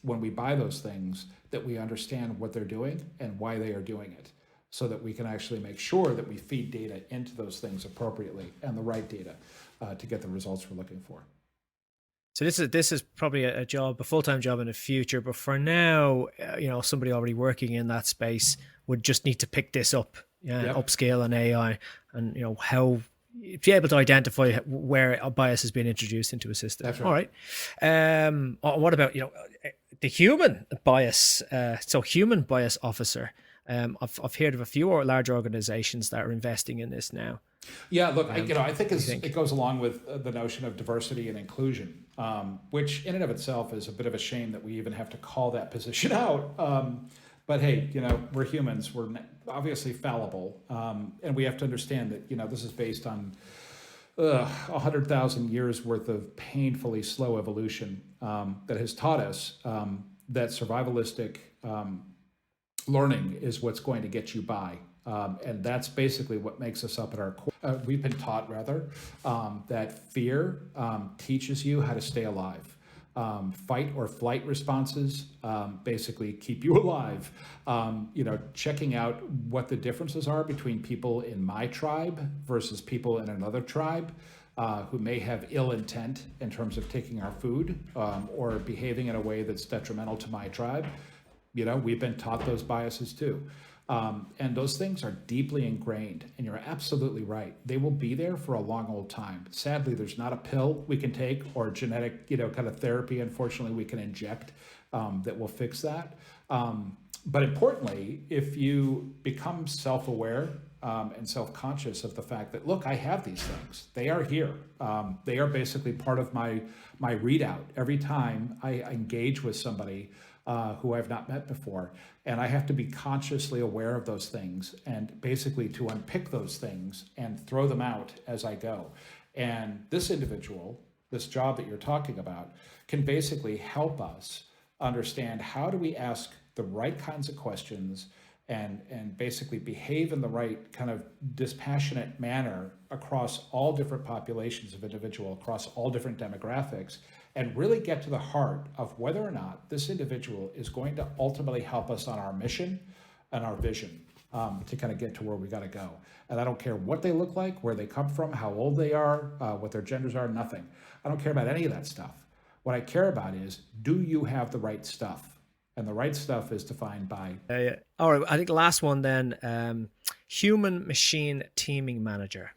when we buy those things that we understand what they're doing and why they are doing it, so that we can actually make sure that we feed data into those things appropriately and the right data to get the results we're looking for.
So this is probably a job, a full-time job in the future, but for now, somebody already working in that space would just need to pick this up, upscale on AI, and how be able to identify where a bias has been introduced into a system.
That's right.
All right. What about the human bias? So human bias officer. I've heard of a few large organizations that are investing in this now.
Yeah, look, I think it goes along with the notion of diversity and inclusion, which in and of itself is a bit of a shame that we even have to call that position out. But hey, we're humans. We're obviously fallible, and we have to understand that this is based on 100,000 years worth of painfully slow evolution that has taught us that survivalistic learning is what's going to get you by. And that's basically what makes us up at our core. We've been taught, rather, that fear teaches you how to stay alive. Fight or flight responses basically keep you alive. Checking out what the differences are between people in my tribe versus people in another tribe who may have ill intent in terms of taking our food or behaving in a way that's detrimental to my tribe. We've been taught those biases too. And those things are deeply ingrained, and you're absolutely right. They will be there for a long old time. Sadly, there's not a pill we can take or genetic, kind of therapy, unfortunately, we can inject that will fix that. But importantly, if you become self-aware and self-conscious of the fact that, look, I have these things. They are here. They are basically part of my readout every time I engage with somebody who I've not met before. And I have to be consciously aware of those things and basically to unpick those things and throw them out as I go. And this individual, this job that you're talking about, can basically help us understand how do we ask the right kinds of questions and basically behave in the right kind of dispassionate manner across all different populations of individual, across all different demographics, and really get to the heart of whether or not this individual is going to ultimately help us on our mission and our vision to kind of get to where we got to go. And I don't care what they look like, where they come from, how old they are, what their genders are, nothing. I don't care about any of that stuff. What I care about is, do you have the right stuff? And the right stuff is defined by...
All right, I think the last one then, human-machine teaming manager.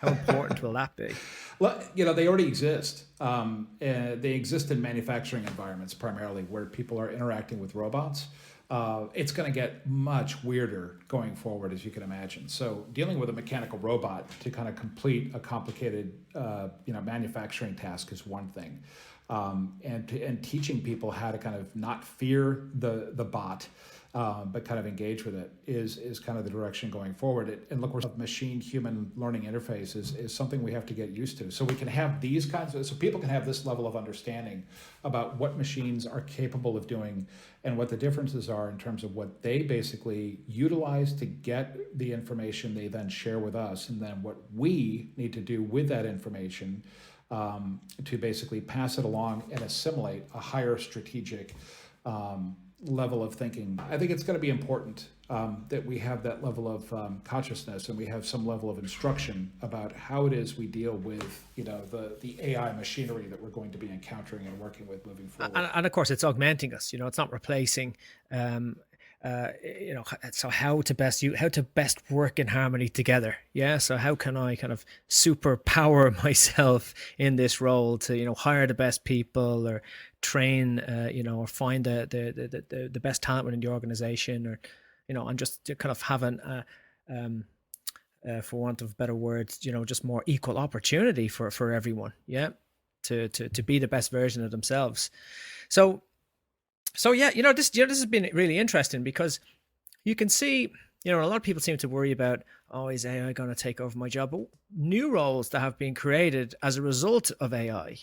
How important will that be?
Well, they already exist. They exist in manufacturing environments primarily, where people are interacting with robots. It's going to get much weirder going forward, as you can imagine. So dealing with a mechanical robot to kind of complete a complicated manufacturing task is one thing. And teaching people how to kind of not fear the bot, but kind of engage with it is kind of the direction going forward. And look, machine-human learning interface is something we have to get used to. So we can have these kinds of, so people can have this level of understanding about what machines are capable of doing and what the differences are in terms of what they basically utilize to get the information they then share with us, and then what we need to do with that information to basically pass it along and assimilate a higher strategic level of thinking. I think it's going to be important that we have that level of consciousness, and we have some level of instruction about how it is we deal with the AI machinery that we're going to be encountering and working with moving forward.
And of course, it's augmenting us. It's not replacing. So how to best work in harmony together. Yeah. So how can I kind of superpower myself in this role to, hire the best people, or train, or find the best talent within the organization, or, and just kind of having, for want of better words, just more equal opportunity for everyone. Yeah. To be the best version of themselves. So yeah, this has been really interesting, because you can see, a lot of people seem to worry about, is AI going to take over my job? But new roles that have been created as a result of AI.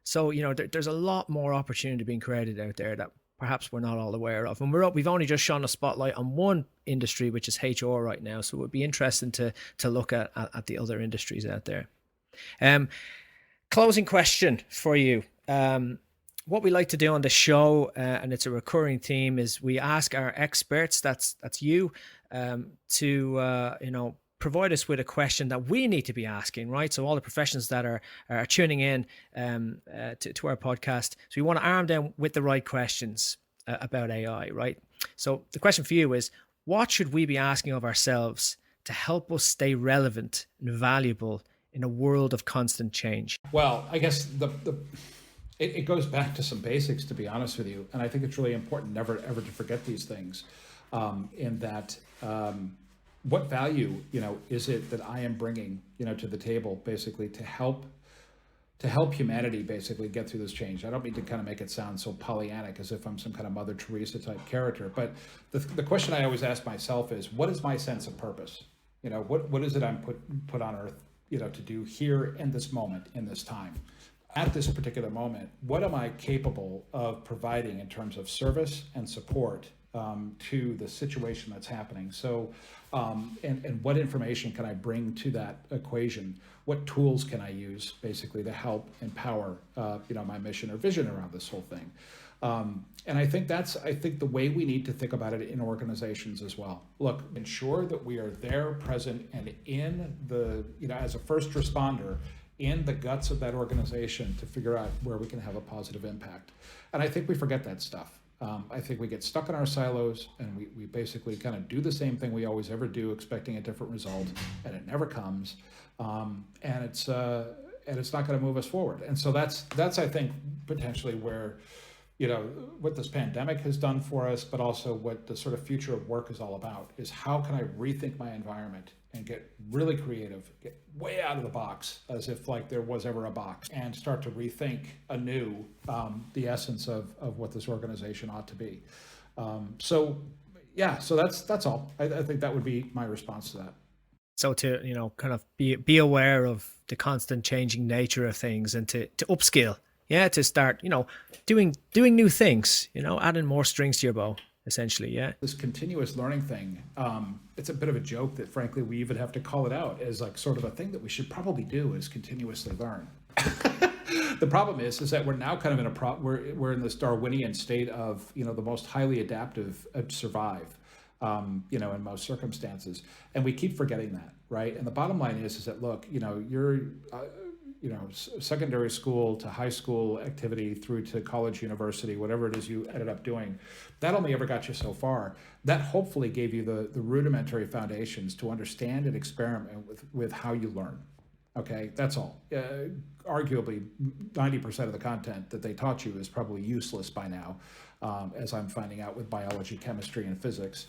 So, there's a lot more opportunity being created out there that perhaps we're not all aware of. And we've only just shone a spotlight on one industry, which is HR right now. So it would be interesting to look at the other industries out there. Closing question for you. What we like to do on the show, and it's a recurring theme, is we ask our experts, that's you, to provide us with a question that we need to be asking, right? So all the professionals that are tuning in to our podcast, so we want to arm them with the right questions about AI, right? So the question for you is, what should we be asking of ourselves to help us stay relevant and valuable in a world of constant change?
Well, I guess it goes back to some basics, to be honest with you. And I think it's really important never ever to forget these things, in that what value, is it that I am bringing, to the table, basically to help humanity basically get through this change. I don't mean to kind of make it sound so Pollyannic as if I'm some kind of Mother Teresa type character, but the question I always ask myself is, what is my sense of purpose? What is it I'm put on earth, to do here in this moment, in this time? At this particular moment, what am I capable of providing in terms of service and support to the situation that's happening? So, and what information can I bring to that equation? What tools can I use basically to help empower, my mission or vision around this whole thing? And I think the way we need to think about it in organizations as well. Look, ensure that we are there, present, and in the, as a first responder, in the guts of that organization to figure out where we can have a positive impact. And I think we forget that stuff. I think we get stuck in our silos, and we basically kind of do the same thing we always ever do, expecting a different result, and it never comes. And it's not going to move us forward. And so that's I think potentially where, what this pandemic has done for us, but also what the sort of future of work is all about, is how can I rethink my environment and get really creative, get way out of the box, as if like there was ever a box, and start to rethink anew the essence of what this organization ought to be. So that's all. I think that would be my response to that.
So to, kind of be aware of the constant changing nature of things, and to upskill, to start, doing new things, adding more strings to your bow. Essentially,
this continuous learning thing, it's a bit of a joke that frankly we even have to call it out as like sort of a thing that we should probably do, is continuously learn. The problem is that we're now kind of in we're in this Darwinian state of, the most highly adaptive survive, in most circumstances, and we keep forgetting that, right? And the bottom line is that, look, you're secondary school to high school activity through to college, university, whatever it is you ended up doing, that only ever got you so far. That hopefully gave you the rudimentary foundations to understand and experiment with how you learn. Okay, that's all. Arguably, 90% of the content that they taught you is probably useless by now, as I'm finding out with biology, chemistry, and physics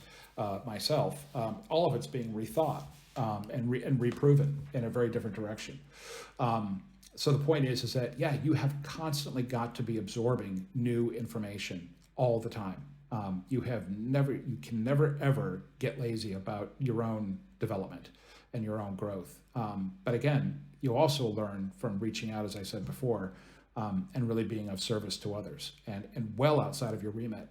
myself. All of it's being rethought. And reproven in a very different direction. So the point is that, you have constantly got to be absorbing new information all the time. You can never ever get lazy about your own development and your own growth. But again, you also learn from reaching out, as I said before, and really being of service to others, and well outside of your remit.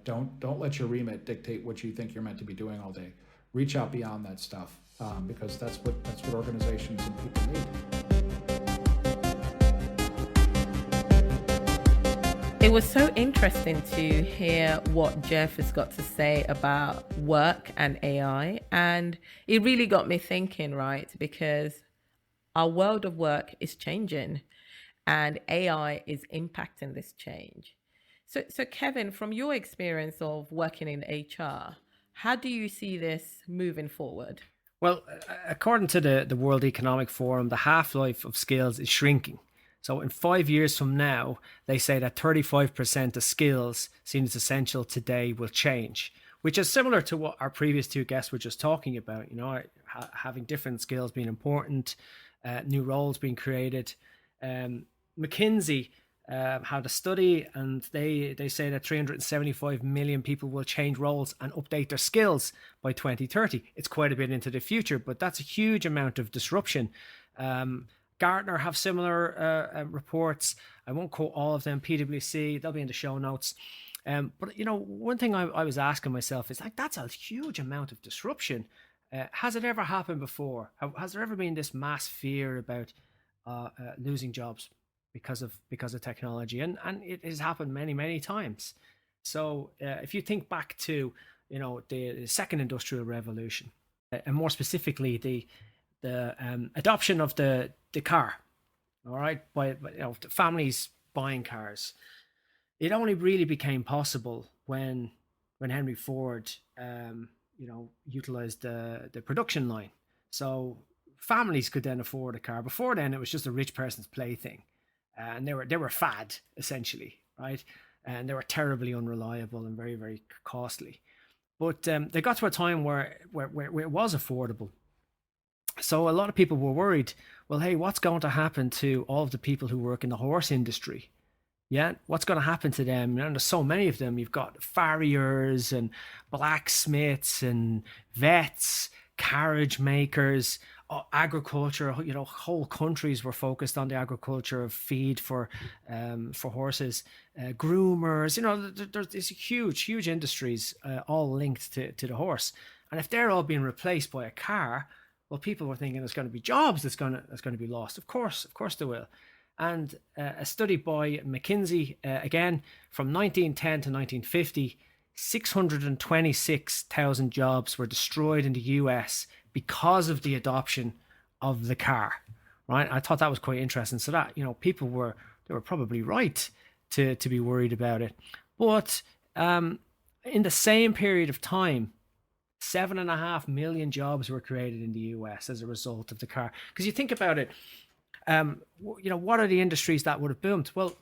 Don't let your remit dictate what you think you're meant to be doing all day. Reach out beyond that stuff, because that's what organizations and people need.
It was so interesting to hear what Jeff has got to say about work and AI. And it really got me thinking, right? Because our world of work is changing and AI is impacting this change. So Kevin, from your experience of working in HR, how do you see this moving forward?
Well, according to the World Economic Forum, the half-life of skills is shrinking. So in 5 years from now, they say that 35% of skills seen as essential today will change, which is similar to what our previous two guests were just talking about, having different skills being important, new roles being created. McKinsey had a study, and they say that 375 million people will change roles and update their skills by 2030. It's quite a bit into the future, but that's a huge amount of disruption. Gartner have similar reports. I won't quote all of them. PwC, they'll be in the show notes. But one thing I was asking myself is like, that's a huge amount of disruption. Has it ever happened before? Has there ever been this mass fear about losing jobs because of technology? And it has happened many times. So if you think back to the second industrial revolution, and more specifically the adoption of the car, all right, by families buying cars, it only really became possible when Henry Ford utilized the production line. So families could then afford a car. Before then, it was just a rich person's plaything, and they were fad essentially, right? And they were terribly unreliable and very costly. But they got to a time where it was affordable. So a lot of people were worried. Well, hey, what's going to happen to all of the people who work in the horse industry? Yeah, what's going to happen to them? And there's so many of them. You've got farriers and blacksmiths and vets, carriage makers, agriculture. Whole countries were focused on the agriculture of feed for horses, groomers. There's these huge industries all linked to the horse. And if they're all being replaced by a car, well, people were thinking there's going to be jobs that's going to be lost. Of course there will. And a study by McKinsey, again, from 1910 to 1950, 626,000 jobs were destroyed in the US because of the adoption of the car, right? I thought that was quite interesting. So that, people were probably right to be worried about it. But in the same period of time, 7.5 million jobs were created in the US as a result of the car. Because you think about it, what are the industries that would have boomed? Well,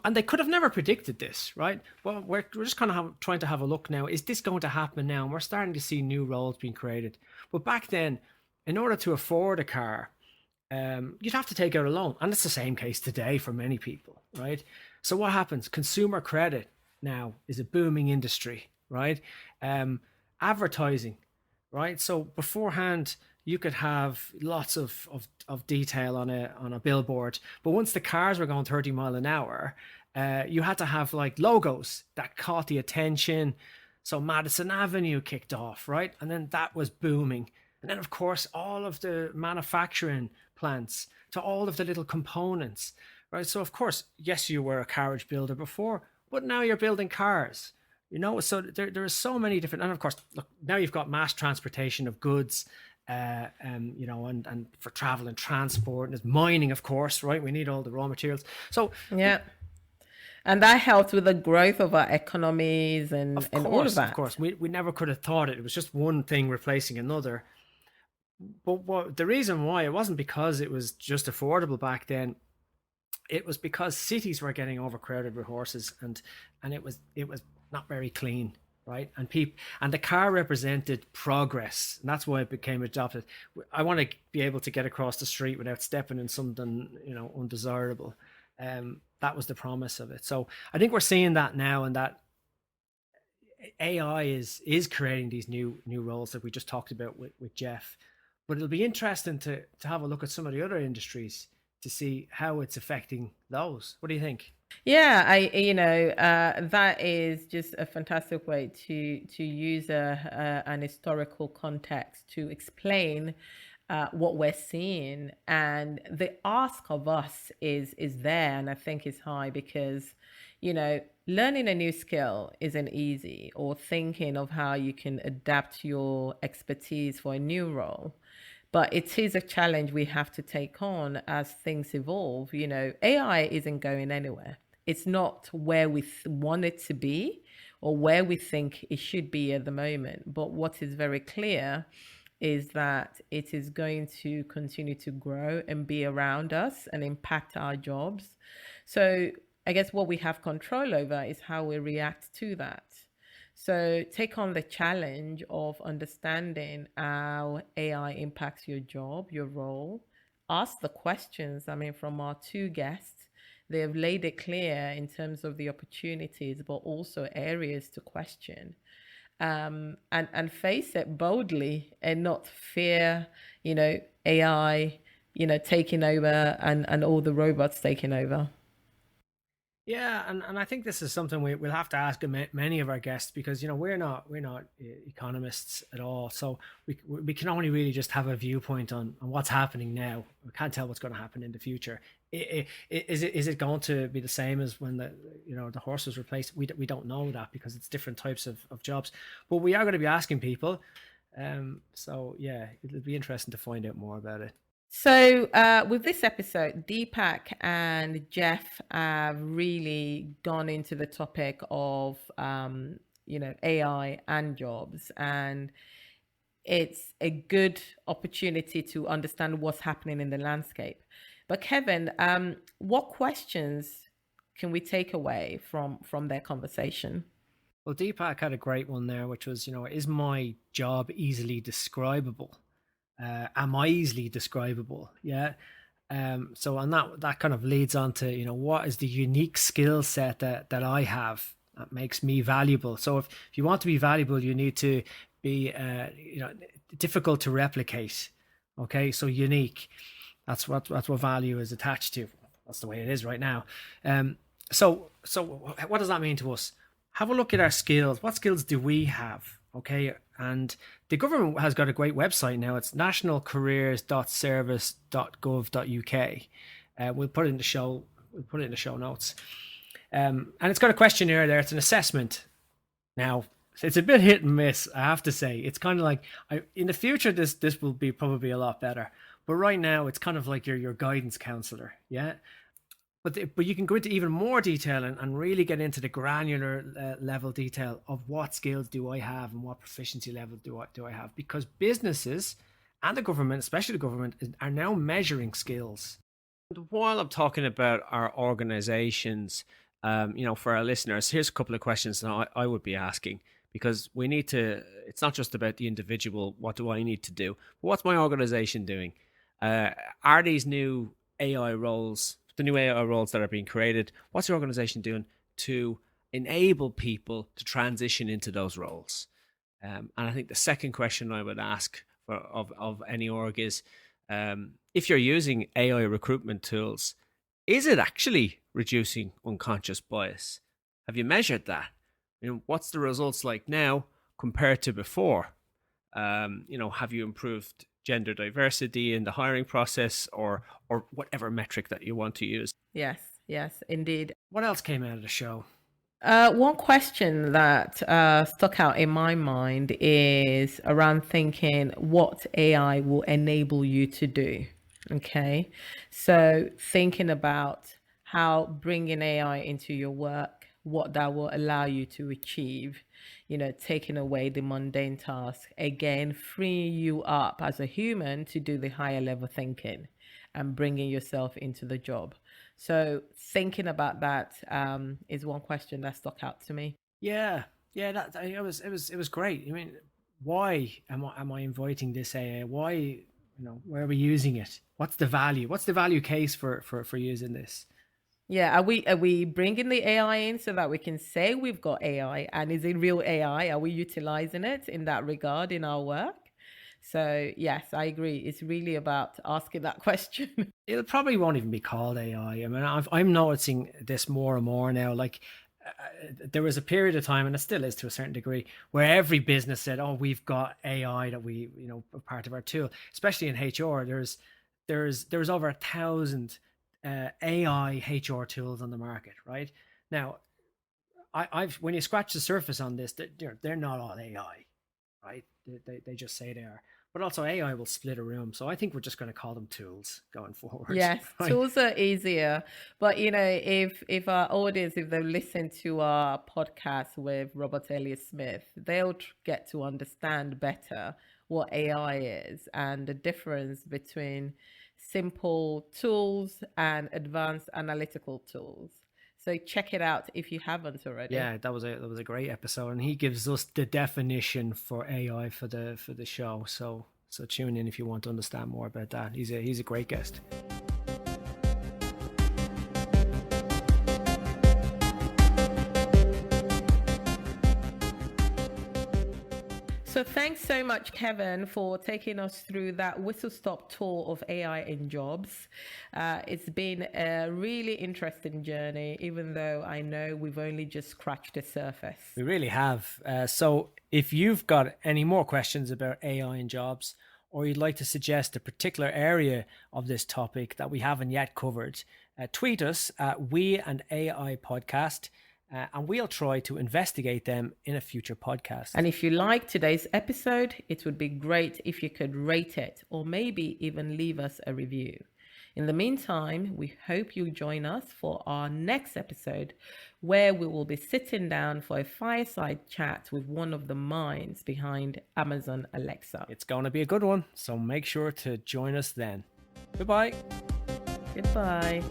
and they could have never predicted this, right? Well, we're just kind of trying to have a look now. Is this going to happen now? And we're starting to see new roles being created. But back then, in order to afford a car, you'd have to take out a loan. And it's the same case today for many people, right? So what happens? Consumer credit now is a booming industry, right? Advertising, right? So beforehand, you could have lots of detail on a billboard, but once the cars were going 30 mile an hour, you had to have like logos that caught the attention. So Madison Avenue kicked off, right? And then that was booming. And then of course, all of the manufacturing plants to all of the little components, right? So of course, yes, you were a carriage builder before, but now you're building cars. So there are so many different, and of course, look, now you've got mass transportation of goods, and for travel and transport, and there's mining, of course, right? We need all the raw materials. So
yeah, and that helps with the growth of our economies and all of that.
Of course, we never could have thought it was just one thing replacing another. But the reason why it wasn't because it was just affordable back then. It was because cities were getting overcrowded with horses, and it was not very clean, right? And the car represented progress, and that's why it became adopted. I want to be able to get across the street without stepping in something undesirable. That was the promise of it. So I think we're seeing that now, and that AI is creating these new roles that we just talked about with Jeff. But it'll be interesting to have a look at some of the other industries to see how it's affecting those. What do you think?
Yeah, that is just a fantastic way to use an historical context to explain what we're seeing, and the ask of us is there, and I think is high, because learning a new skill isn't easy, or thinking of how you can adapt your expertise for a new role. But it is a challenge we have to take on as things evolve. AI isn't going anywhere. It's not where we want it to be or where we think it should be at the moment. But what is very clear is that it is going to continue to grow and be around us and impact our jobs. So I guess what we have control over is how we react to that. So take on the challenge of understanding how AI impacts your job, your role. Ask the questions. From our two guests, they have laid it clear in terms of the opportunities, but also areas to question. And face it boldly and not fear, AI, taking over and all the robots taking over.
Yeah, and I think this is something we'll have to ask many of our guests, because we're not economists at all, so we can only really just have a viewpoint on what's happening now. We can't tell what's going to happen in the future. Is it going to be the same as when the horse was replaced? We don't know that, because it's different types of jobs, but we are going to be asking people. So yeah, it'll be interesting to find out more about it.
So, with this episode, Deepak and Jeff have really gone into the topic of, AI and jobs. And it's a good opportunity to understand what's happening in the landscape. But Kevin, what questions can we take away from their conversation?
Well, Deepak had a great one there, which was, is my job easily describable? Am I easily describable? Yeah. So on that kind of leads on to, what is the unique skill set that I have that makes me valuable? So if you want to be valuable, you need to be, difficult to replicate. Okay. So unique. That's what value is attached to. That's the way it is right now. So what does that mean to us? Have a look at our skills. What skills do we have? Okay. And the government has got a great website now. It's nationalcareers.service.gov.uk. We'll put it in the show notes. And it's got a questionnaire there. It's an assessment. Now, it's a bit hit and miss, I have to say. It's kind of like, in the future, this will be probably a lot better. But right now, it's kind of like your guidance counselor. Yeah. But you can go into even more detail and really get into the granular level detail of what skills do I have and what proficiency level do I have, because businesses and the government, especially the government, are now measuring skills. And while I'm talking about our organizations, for our listeners, here's a couple of questions that I would be asking, because we need to. It's not just about the individual. What do I need to do? But what's my organization doing? Are these new AI roles? The new AI roles that are being created, what's your organization doing to enable people to transition into those roles? And I think the second question I would ask of any org is, if you're using AI recruitment tools, is it actually reducing unconscious bias? Have you measured that? What's the results like now compared to before? Have you improved gender diversity in the hiring process, or whatever metric that you want to use?
Yes, indeed.
What else came out of the show?
One question that stuck out in my mind is around thinking what AI will enable you to do. Okay. So thinking about how bringing AI into your work, what that will allow you to achieve, taking away the mundane task, again, freeing you up as a human to do the higher level thinking and bringing yourself into the job. So thinking about that is one question that stuck out to me.
Yeah, it was great. I mean, why am I inviting this AI? Why, where are we using it? What's the value? What's the value case for using this?
Yeah, are we bringing the AI in so that we can say we've got AI, and is it real AI? Are we utilizing it in that regard in our work? So yes, I agree. It's really about asking that question.
It probably won't even be called AI. I mean, I'm noticing this more and more now. Like, there was a period of time, and it still is to a certain degree, where every business said, "Oh, we've got AI that we, part of our tool." Especially in HR, there's over 1,000 AI HR tools on the market right now. I've when you scratch the surface on this, they're not all AI, right? They just say they are. But also AI will split a room. So I think we're just going to call them tools going forward.
Yes,
right?
Tools are easier. But if our audience, if they listen to our podcast with Robert Elliott Smith, they'll get to understand better what AI is and the difference between simple tools and advanced analytical tools. So check it out if you haven't already.
Yeah, that was a great episode, and he gives us the definition for AI for the show. So tune in if you want to understand more about that. He's a great guest.
So thanks so much, Kevin, for taking us through that whistle-stop tour of AI in jobs. It's been a really interesting journey, even though I know we've only just scratched the surface.
We really have. So if you've got any more questions about AI in jobs, or you'd like to suggest a particular area of this topic that we haven't yet covered, tweet us at We and AI Podcast. And we'll try to investigate them in a future podcast.
And if you like today's episode, it would be great if you could rate it or maybe even leave us a review. In the meantime, we hope you join us for our next episode, where we will be sitting down for a fireside chat with one of the minds behind Amazon Alexa.
It's going to be a good one, so make sure to join us then. Goodbye.
Goodbye.